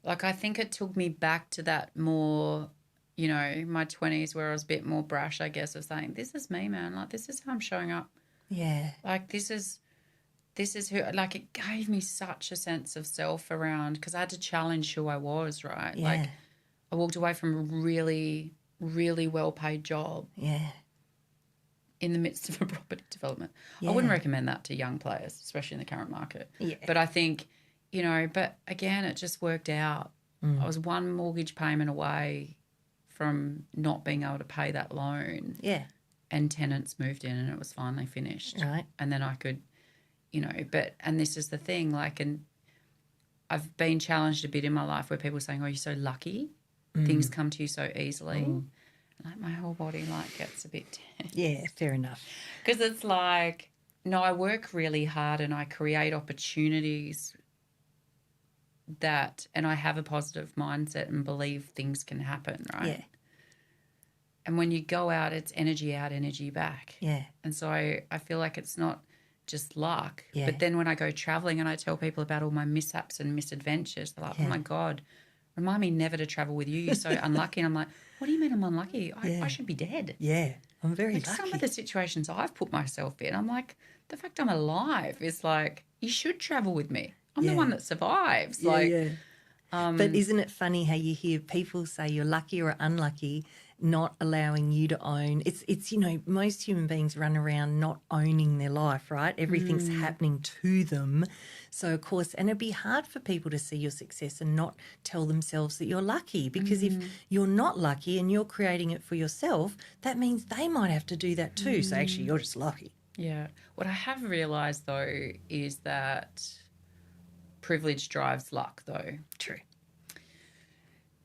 Like I think it took me back to that more, you know, my 20s where I was a bit more brash, I guess, of saying, this is me, man. Like this is how I'm showing up. Yeah. Like this is who, like it gave me such a sense of self around, because I had to challenge who I was, right? Yeah. Like I walked away from a really, really well-paid job. Yeah. In the midst of a property development. Yeah. I wouldn't recommend that to young players, especially in the current market. Yeah. But I think, you know, but again, it just worked out. I was one mortgage payment away from not being able to pay that loan. Yeah. And tenants moved in and it was finally finished. Right. And then I could, you know, and this is the thing, like, and I've been challenged a bit in my life where people are saying, oh, you're so lucky. Things come to you so easily. Like my whole body like gets a bit tense. Yeah, fair enough. Because it's like, no, I work really hard and I create opportunities and I have a positive mindset and believe things can happen, right? Yeah. And when you go out, it's energy out, energy back. Yeah. And so I feel like it's not just luck. Yeah. But then when I go travelling and I tell people about all my mishaps and misadventures, they're like, oh, my God, remind me never to travel with you. You're so unlucky. And I'm like, what do you mean I'm unlucky? I should be dead. Yeah, I'm very like lucky. Some of the situations I've put myself in, I'm like, the fact I'm alive is like, you should travel with me. I'm the one that survives. But isn't it funny how you hear people say you're lucky or unlucky, not allowing you to own? It's you know, most human beings run around not owning their life, right? Everything's happening to them. So, of course, and it'd be hard for people to see your success and not tell themselves that you're lucky, because if you're not lucky and you're creating it for yourself, that means they might have to do that too. So actually you're just lucky. Yeah. What I have realised, though, is that privilege drives luck, though. True.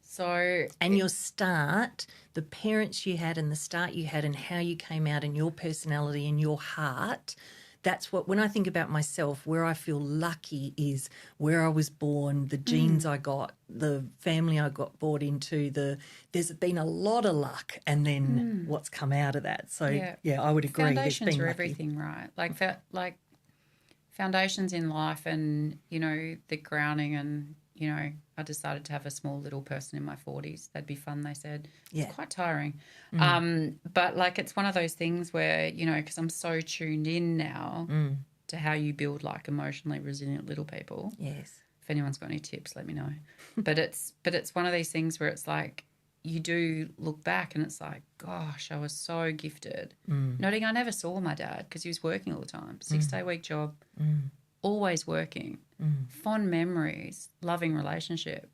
So, and your start, the parents you had and the start you had and how you came out and your personality and your heart, that's what, when I think about myself, where I feel lucky is where I was born, the genes I got, the family I got brought into, there's been a lot of luck and then what's come out of that. So, yeah I would agree. Foundations are everything, right? Like foundations in life and, you know, the grounding and, you know, I decided to have a small little person in my 40s. That'd be fun, they said. It's quite tiring. But, like, it's one of those things where, you know, because I'm so tuned in now to how you build, like, emotionally resilient little people. Yes. If anyone's got any tips, let me know. But it's one of these things where it's like you do look back and it's like, gosh, I was so gifted. Noting I never saw my dad because he was working all the time. 6-day-week job. Always working, fond memories, loving relationship.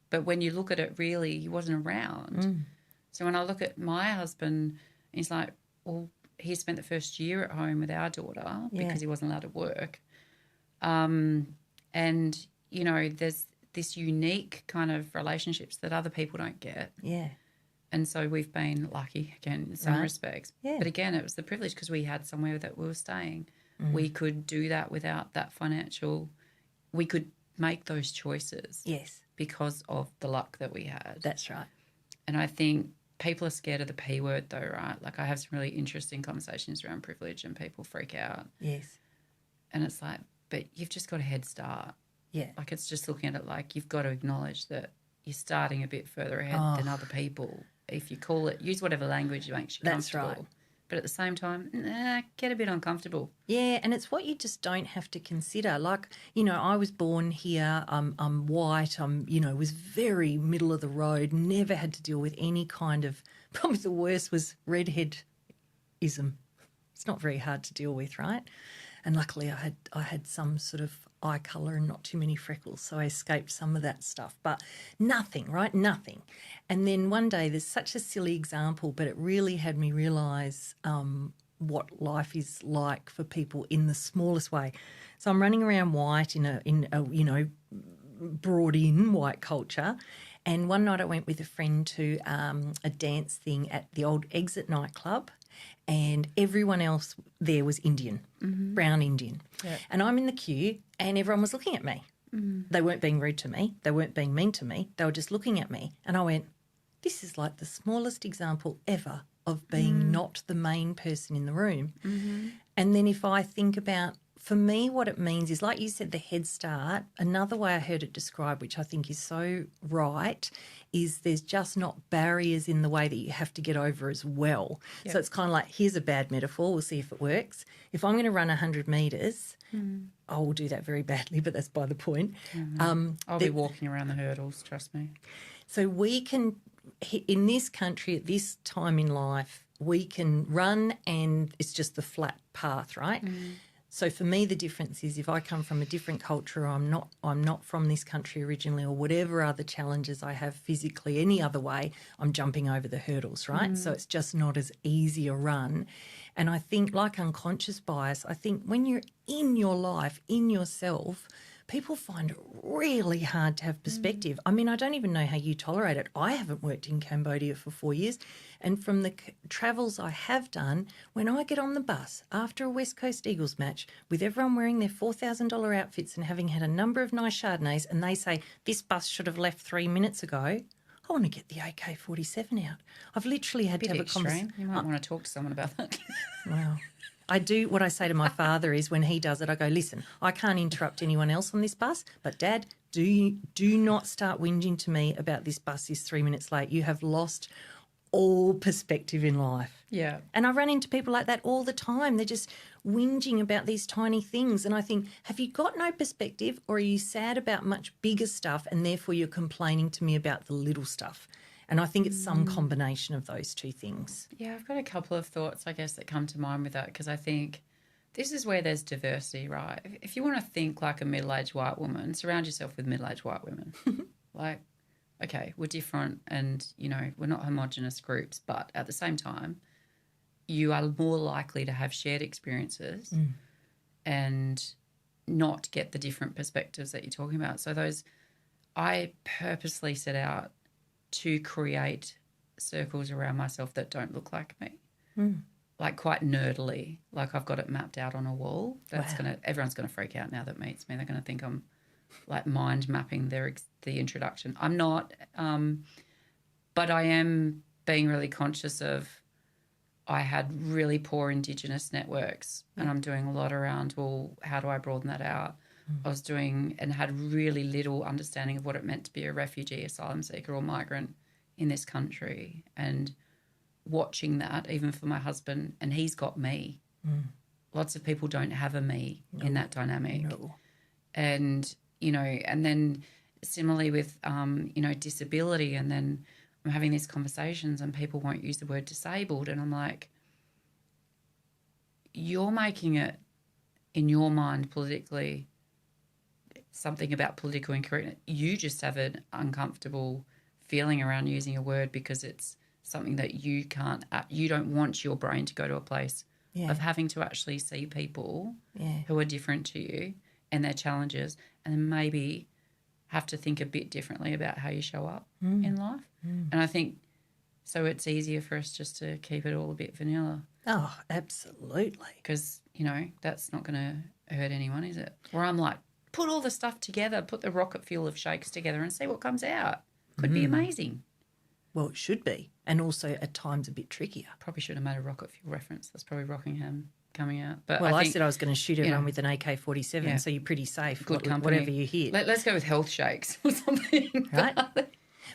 But when you look at it, really, he wasn't around. So when I look at my husband, he's like, well, he spent the first year at home with our daughter because he wasn't allowed to work. And, you know, there's this unique kind of relationships that other people don't get. Yeah. And so we've been lucky, again, in some respects. Yeah. But, again, it was the privilege because we had somewhere that we were staying. We could do that without that financial – we could make those choices. Yes. Because of the luck that we had. That's right. And I think people are scared of the P word though, right? Like I have some really interesting conversations around privilege and people freak out. Yes. And it's like, but you've just got a head start. Yeah. Like it's just looking at it like you've got to acknowledge that you're starting a bit further ahead than other people. If you call it – use whatever language makes you comfortable. That's right. But at the same time, get a bit uncomfortable. Yeah, and it's what you just don't have to consider. Like, I was born here. I'm white. Was very middle of the road. Never had to deal with any kind of. Probably the worst was redheadism. It's not very hard to deal with, right? And luckily, I had some sort of eye colour and not too many freckles, so I escaped some of that stuff. But nothing, right? Nothing. And then one day, there's such a silly example, but it really had me realise what life is like for people in the smallest way. So I'm running around white in a brought in white culture. And one night I went with a friend to a dance thing at the old Exit nightclub, and everyone else there was Indian, brown Indian. Yeah. And I'm in the queue and everyone was looking at me. They weren't being rude to me. They weren't being mean to me. They were just looking at me. And I went, this is like the smallest example ever of being not the main person in the room. And then if I think about, for me, what it means is, like you said, the head start. Another way I heard it described, which I think is so right, is there's just not barriers in the way that you have to get over as well. Yep. So it's kind of like, here's a bad metaphor. We'll see if it works. If I'm going to run 100 metres, I will do that very badly, but that's by the point. I'll be walking around the hurdles, trust me. So we can, in this country at this time in life, we can run and it's just the flat path, right? So for me, the difference is if I come from a different culture, or I'm not from this country originally, or whatever other challenges I have physically, any other way, I'm jumping over the hurdles, right? So it's just not as easy a run. And I think, like unconscious bias, I think when you're in your life, in yourself, people find it really hard to have perspective. I mean, I don't even know how you tolerate it. I haven't worked in Cambodia for 4 years. And from the travels I have done, when I get on the bus after a West Coast Eagles match with everyone wearing their $4,000 outfits and having had a number of nice Chardonnays, and they say, this bus should have left 3 minutes ago, I want to get the AK-47 out. I've literally had to have a conversation. You might want to talk to someone about that. Wow. I do, what I say to my father is when he does it, I go, listen, I can't interrupt anyone else on this bus, but Dad, do not start whinging to me about this bus is 3 minutes late. You have lost all perspective in life. Yeah. And I run into people like that all the time. They're just whinging about these tiny things. And I think, have you got no perspective, or are you sad about much bigger stuff and therefore you're complaining to me about the little stuff? And I think it's some combination of those two things. Yeah, I've got a couple of thoughts, I guess, that come to mind with that, because I think this is where there's diversity, right? If you want to think like a middle-aged white woman, surround yourself with middle-aged white women. Like, okay, we're different and, we're not homogenous groups, but at the same time, you are more likely to have shared experiences and not get the different perspectives that you're talking about. So I purposely set out to create circles around myself that don't look like me, like quite nerdily. Like I've got it mapped out on a wall. Everyone's gonna freak out now that meets me. They're gonna think I'm like mind mapping the introduction. I'm not, but I am being really conscious of. I had really poor Indigenous networks, and I'm doing a lot around. Well, how do I broaden that out? I was doing and had really little understanding of what it meant to be a refugee, asylum seeker or migrant in this country, and watching that even for my husband, and he's got me. Lots of people don't have a me in that dynamic. No. And, and then similarly with, disability, and then I'm having these conversations and people won't use the word disabled, and I'm like, you're making it in your mind politically something about political incorrectness. You just have an uncomfortable feeling around using a word because it's something that you don't want your brain to go to a place of having to actually see people who are different to you and their challenges, and then maybe have to think a bit differently about how you show up in life. And I think so it's easier for us just to keep it all a bit vanilla. Oh, absolutely. Because, that's not going to hurt anyone, is it? Where I'm like, put all the stuff together, put the rocket fuel of shakes together and see what comes out. Could be amazing. Well, it should be. And also at times a bit trickier. Probably should have made a rocket fuel reference. That's probably Rockingham coming out. But I said I was going to shoot everyone with an AK-47, so you're pretty safe. Good company. Whatever you hit. Let's go with health shakes or something. Right?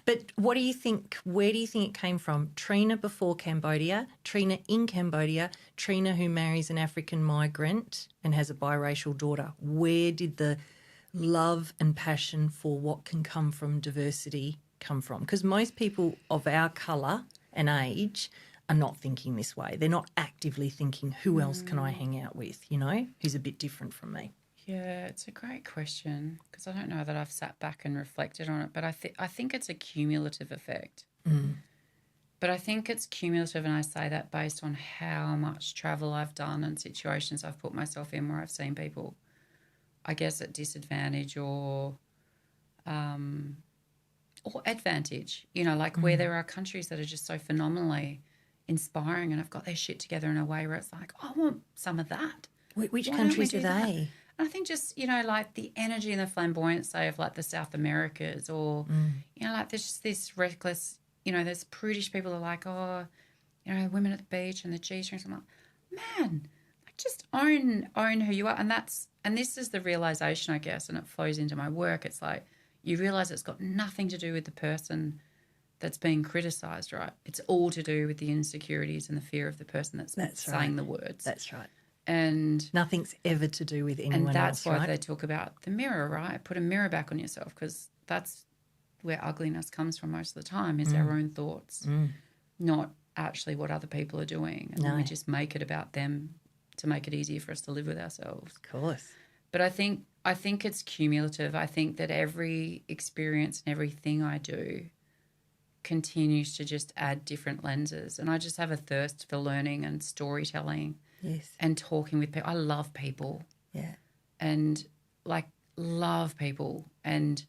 But what do you think, where do you think it came from? Trina before Cambodia, Trina in Cambodia, Trina who marries an African migrant and has a biracial daughter. Where did the love and passion for what can come from diversity come from? Because most people of our colour and age are not thinking this way. They're not actively thinking, who else can I hang out with, you know, who's a bit different from me? Yeah, it's a great question because I don't know that I've sat back and reflected on it, but I think it's a cumulative effect. But I think it's cumulative, and I say that based on how much travel I've done and situations I've put myself in where I've seen people, I guess, at disadvantage or advantage, you know, like where there are countries that are just so phenomenally inspiring and have got their shit together in a way where it's like, I want some of that. Which countries are they? I think just, you know, like the energy and the flamboyancy of like the South Americas or, you know, like there's just this reckless, you know, there's prudish people that are like, oh, you know, women at the beach and the G-strings. I'm like, man, like just own who you are. And this is the realization, I guess, and it flows into my work. It's like you realize it's got nothing to do with the person that's being criticised, right? It's all to do with the insecurities and the fear of the person that's saying the words. That's right. And nothing's ever to do with anyone else, and that's why right? they talk about the mirror, right? Put a mirror back on yourself because that's where ugliness comes from most of the time is our own thoughts, not actually what other people are doing. And we just make it about them to make it easier for us to live with ourselves. Of course. But I think it's cumulative. I think that every experience and everything I do continues to just add different lenses. And I just have a thirst for learning and storytelling. Yes. And talking with people. I love people. Yeah. And love people. And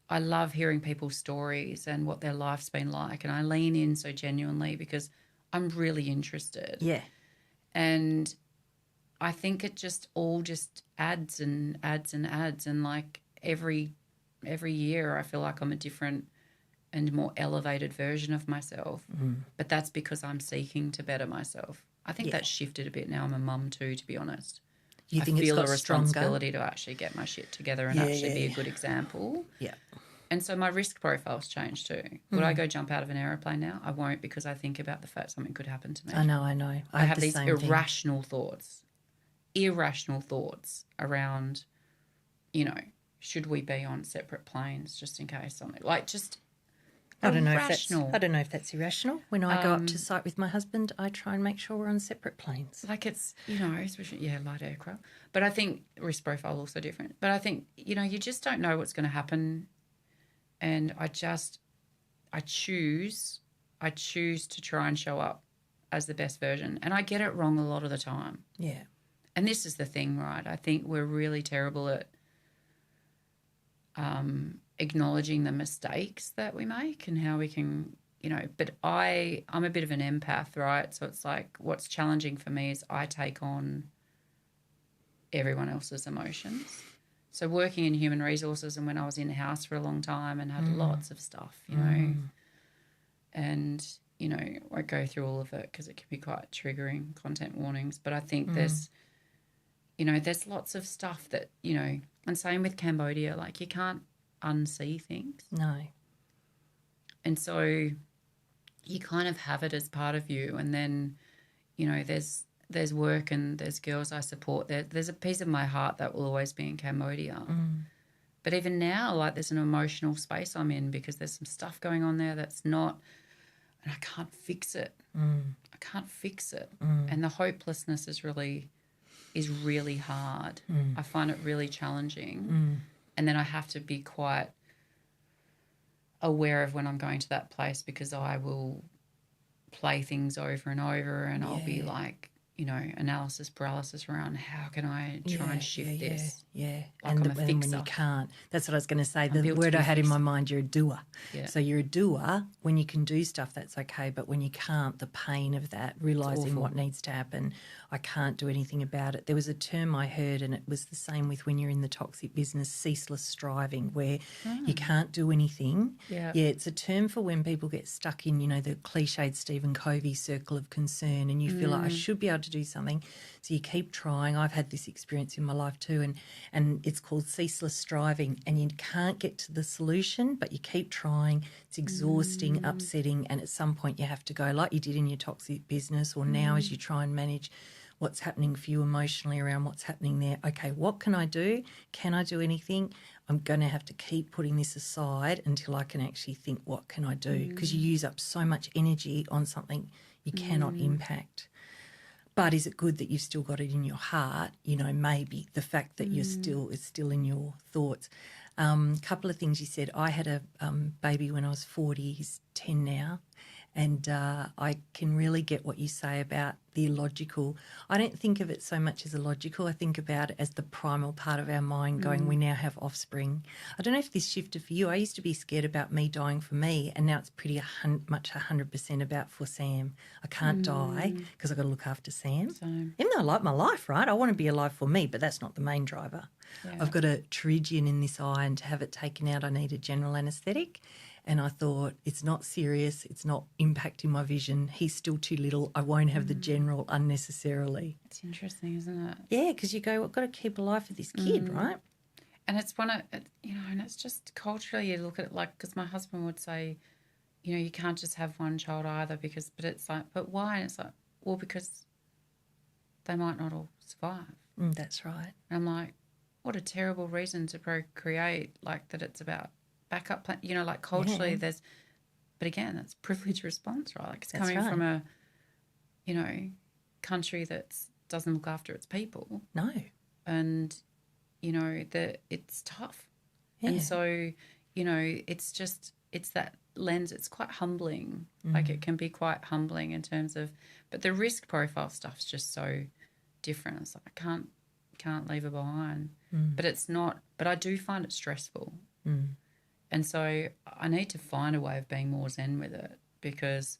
I love hearing people's stories and what their life's been like. And I lean in so genuinely because I'm really interested. Yeah. And I think it just all just adds and adds and adds. And like every year I feel like I'm a different and more elevated version of myself. But that's because I'm seeking to better myself. I think that's shifted a bit now. I'm a mum too, to be honest. You think I feel it's got a responsibility stronger? to actually get my shit together and actually be a good example. Yeah. And so my risk profile's changed too. Would I go jump out of an aeroplane now? I won't because I think about the fact something could happen to me. I know. I have these the same irrational thoughts around, you know, should we be on separate planes just in case something like just. I don't know if that's irrational. When I go up to site with my husband, I try and make sure we're on separate planes. Like it's, you know, especially, light aircraft. But I think risk profile is also different. But I think, you know, you just don't know what's going to happen. And I choose to try and show up as the best version. And I get it wrong a lot of the time. Yeah. And this is the thing, right? I think we're really terrible at acknowledging the mistakes that we make and how we can, you know, but I'm a bit of an empath, right? So it's like what's challenging for me is I take on everyone else's emotions. So working in human resources and when I was in house for a long time and had lots of stuff, you know, and, you know, I won't go through all of it because it can be quite triggering, content warnings, but I think there's lots of stuff that, you know, and same with Cambodia, like you can't unsee things. No. And so you kind of have it as part of you and then, you know, there's work and there's girls I support. There's a piece of my heart that will always be in Cambodia. But even now, like there's an emotional space I'm in because there's some stuff going on there that's not, and I can't fix it. I can't fix it. And the hopelessness is really hard. I find it really challenging. And then I have to be quite aware of when I'm going to that place because I will play things over and over and I'll be like, you know, analysis paralysis around how can I try and shift this. Yeah. Like And I'm a when fixer. you can't. That's what I was going to say. The built to word be I had in fixer. my mind, you're a doer. Yeah. So you're a doer. When you can do stuff, that's okay. But when you can't, the pain of that, realising what needs to happen, I can't do anything about it. There was a term I heard and it was the same with when you're in the toxic business, ceaseless striving, where you can't do anything. Yeah. Yeah, it's a term for when people get stuck in, you know, the cliched Stephen Covey circle of concern and you feel like I should be able to to do something. So you keep trying. I've had this experience in my life too, and it's called ceaseless striving, and you can't get to the solution, but you keep trying. It's exhausting, upsetting, and at some point you have to go, like you did in your toxic business, or now as you try and manage what's happening for you emotionally around what's happening there. Okay, what can I do? Can I do anything? I'm going to have to keep putting this aside until I can actually think, what can I do? Because you use up so much energy on something you cannot impact. But is it good that you've still got it in your heart? You know, maybe the fact that it's still in your thoughts. Couple of things you said. I had a baby when I was 40. He's 10 now. And I can really get what you say about the illogical. I don't think of it so much as illogical. I think about it as the primal part of our mind going, we now have offspring. I don't know if this shifted for you. I used to be scared about me dying for me, and now it's pretty much 100% about for Sam. I can't die because I've got to look after Sam. Even though I like my life, right? I want to be alive for me, but that's not the main driver. Yeah. I've got a pterygium in this eye, and to have it taken out, I need a general anaesthetic. And I thought, it's not serious, it's not impacting my vision. He's still too little. I won't have the general unnecessarily. It's interesting, isn't it? Yeah, because you go, I've got to keep alive for this kid, right? And it's one of, you know, and it's just culturally, you look at it like, because my husband would say, you know, you can't just have one child either because, but it's like, but why? And it's like, well, because they might not all survive. That's right. And I'm like, what a terrible reason to procreate, like that it's about backup plan, you know, like culturally there's, but again, that's privilege response, right? Like it's that's coming from a, you know, country that doesn't look after its people. No. And, you know, it's tough. Yeah. And so, you know, it's that lens, it's quite humbling. Like it can be quite humbling in terms of, but the risk profile stuff's just so different. It's like I can't leave her behind. But it's not, but I do find it stressful. And so I need to find a way of being more zen with it because...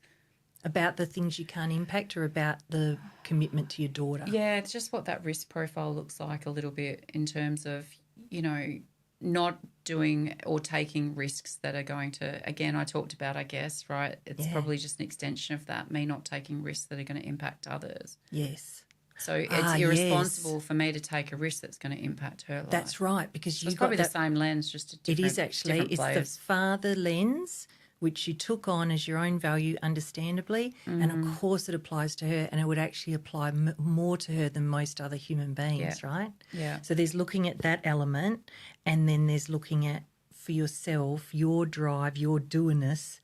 About the things you can't impact or about the commitment to your daughter? Yeah, it's just what that risk profile looks like a little bit in terms of, you know, not doing or taking risks that are going to... Again, I talked about, I guess, right? It's probably just an extension of that, me not taking risks that are going to impact others. Yes. So it's irresponsible for me to take a risk that's going to impact her life. That's right, because it's probably the same lens, just a different. It is actually. It's the father lens which you took on as your own value, understandably, and of course it applies to her, and it would actually apply more to her than most other human beings, right? Yeah. So there's looking at that element, and then there's looking at for yourself, your drive, your doingness.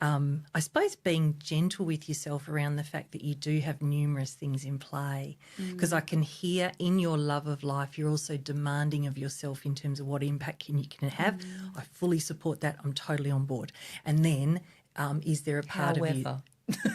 I suppose being gentle with yourself around the fact that you do have numerous things in play, because I can hear in your love of life you're also demanding of yourself in terms of what impact you can have. I fully support that. I'm totally on board. And then is there a part of you...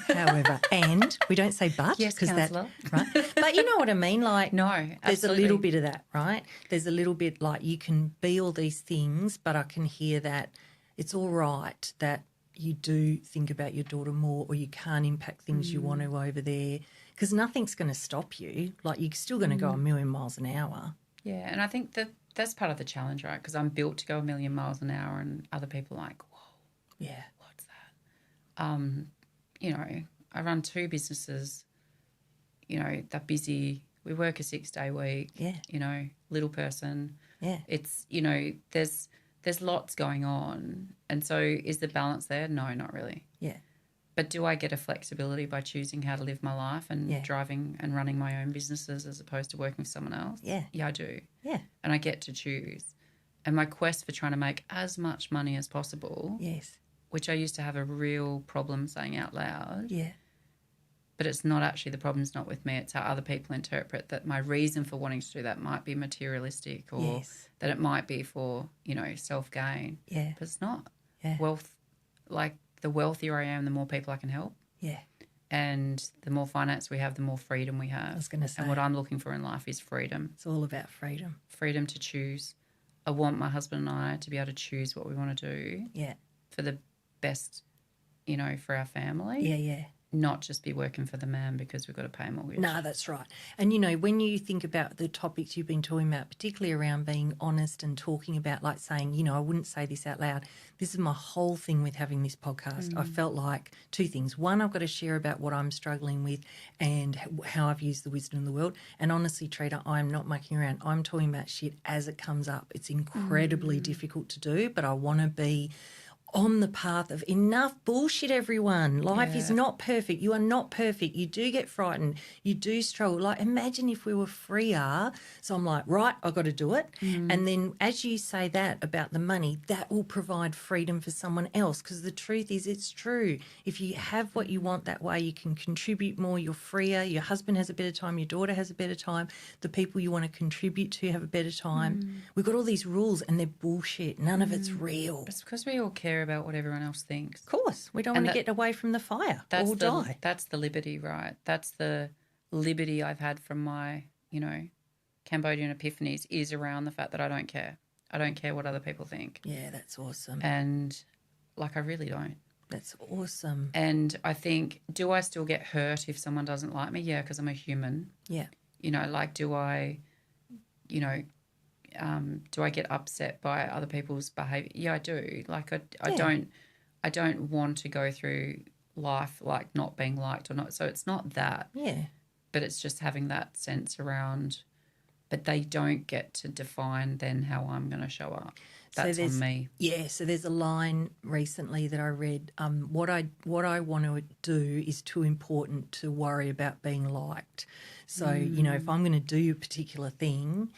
However, and we don't say but, because that, right? But you know what I mean? Like, no, there's absolutely. a little bit of that, right? There's a little bit like you can be all these things, but I can hear that it's all right that you do think about your daughter more, or you can't impact things you want to over there, because nothing's going to stop you. Like, you're still going to go 1,000,000 miles an hour. Yeah, and I think that's part of the challenge, right? Because I'm built to go 1,000,000 miles an hour, and other people are like, whoa, yeah, what's that? You know, I run 2 businesses. You know, they're busy. We work a 6-day week. Yeah. You know, little person. Yeah. It's, you know, there's lots going on. And so is the balance there? No, not really. Yeah. But do I get a flexibility by choosing how to live my life and driving and running my own businesses as opposed to working for someone else? Yeah. Yeah, I do. Yeah. And I get to choose. And my quest for trying to make as much money as possible, yes, which I used to have a real problem saying out loud. Yeah. But it's not actually, the problem's not with me. It's how other people interpret that my reason for wanting to do that might be materialistic, or that it might be for, you know, self-gain. Yeah. But it's not. Yeah. Wealth, like the wealthier I am, the more people I can help. Yeah. And the more finance we have, the more freedom we have. I was going to say. And what I'm looking for in life is freedom. It's all about freedom. Freedom to choose. I want my husband and I to be able to choose what we want to do. Yeah. For the best, you know, for our family. Yeah, yeah. not just be working for the man because we've got to pay a mortgage. No, that's right. And, you know, when you think about the topics you've been talking about, particularly around being honest and talking about, like saying, you know, I wouldn't say this out loud. This is my whole thing with having this podcast. I felt like two things. One, I've got to share about what I'm struggling with and how I've used the wisdom of the world. And honestly, Trina, I'm not mucking around. I'm talking about shit as it comes up. It's incredibly difficult to do, but I want to be on the path of enough bullshit, everyone. Life is not perfect. You are not perfect. You do get frightened. You do struggle. Like, imagine if we were freer. So I'm like, right, I've got to do it. And then as you say that about the money, that will provide freedom for someone else, because the truth is it's true. If you have what you want that way, you can contribute more, you're freer, your husband has a better time, your daughter has a better time, the people you want to contribute to have a better time. We've got all these rules and they're bullshit. None of it's real. It's because we all care about what everyone else thinks. Of course. We don't want to get away from the fire or die. That's the liberty, right? That's the liberty I've had from my, you know, Cambodian epiphanies, is around the fact that I don't care. I don't care what other people think. Yeah, that's awesome. And, like, I really don't. That's awesome. And I think, do I still get hurt if someone doesn't like me? Yeah, because I'm a human. Yeah. You know, like, do I get upset by other people's behaviour? Yeah, I do. Like, I don't want to go through life like not being liked or not. So it's not that. Yeah. But it's just having that sense around, but they don't get to define then how I'm going to show up. That's on me. Yeah, so there's a line recently that I read, what I want to do is too important to worry about being liked. So, you know, if I'm going to do a particular thing,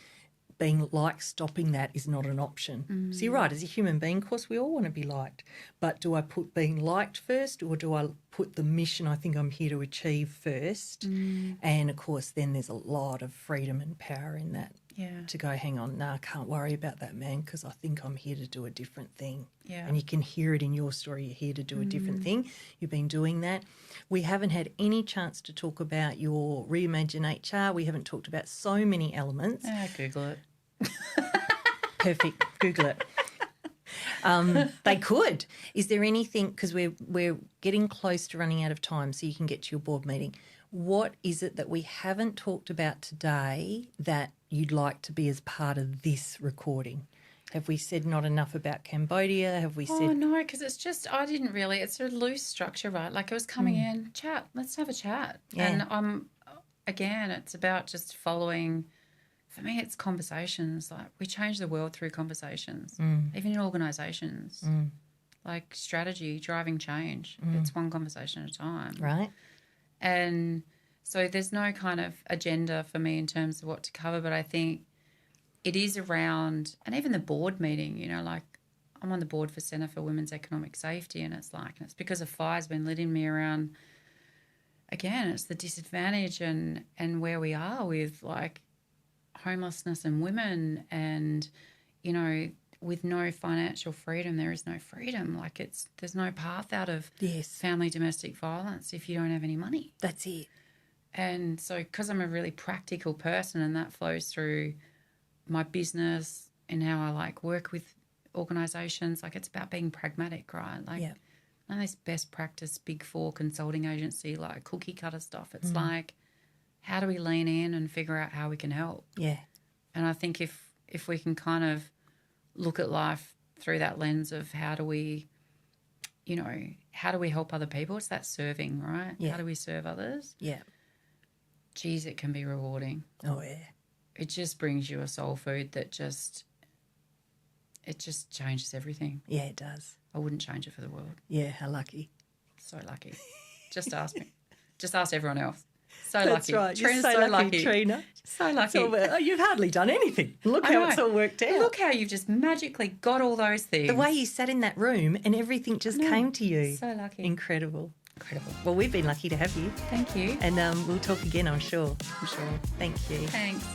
being liked, stopping that is not an option. So you're right, as a human being, of course, we all want to be liked. But do I put being liked first, or do I put the mission I think I'm here to achieve first? And, of course, then there's a lot of freedom and power in that. Yeah. To go, hang on, I can't worry about that, man, because I think I'm here to do a different thing. Yeah. And you can hear it in your story. You're here to do a different thing. You've been doing that. We haven't had any chance to talk about your Reimagine HR. We haven't talked about so many elements. Google it. Perfect. Google it. They could. Is there anything, because we're getting close to running out of time so you can get to your board meeting, what is it that we haven't talked about today that you'd like to be as part of this recording? Have we said not enough about Cambodia? Have we said... Oh, no, because it's just, I didn't really, it's a loose structure, right? Like, it was coming in, chat, let's have a chat. Yeah. And again, it's about just following, for me, it's conversations. Like, we change the world through conversations, even in organisations. Like, strategy, driving change. It's one conversation at a time. Right. And so there's no kind of agenda for me in terms of what to cover, but I think it is around, and even the board meeting, you know, like I'm on the board for Centre for Women's Economic Safety, and it's because a fire's been lit in me around, again, it's the disadvantage and where we are with like homelessness and women, and, you know, with no financial freedom, there is no freedom. Like there's no path out of family domestic violence if you don't have any money. That's it. And so because I'm a really practical person, and that flows through my business and how I like work with organisations, like it's about being pragmatic, right? Like none of this best practice Big Four consulting agency, like cookie cutter stuff. It's like, how do we lean in and figure out how we can help? Yeah. And I think if we can kind of look at life through that lens of how do we help other people? It's that serving, right? Yeah. How do we serve others? Yeah. Geez, it can be rewarding. Oh, yeah. It just brings you a soul food that just changes everything. Yeah, it does. I wouldn't change it for the world. Yeah, how lucky. So lucky. Just ask me. Just ask everyone else. So That's lucky. Right. Trina's You're so lucky, Trina. So lucky. You've hardly done anything. Look how it's all worked out. Look how you've just magically got all those things. The way you sat in that room and everything just came to you. So lucky. Incredible. Well, we've been lucky to have you. Thank you. And we'll talk again, I'm sure. Thank you. Thanks.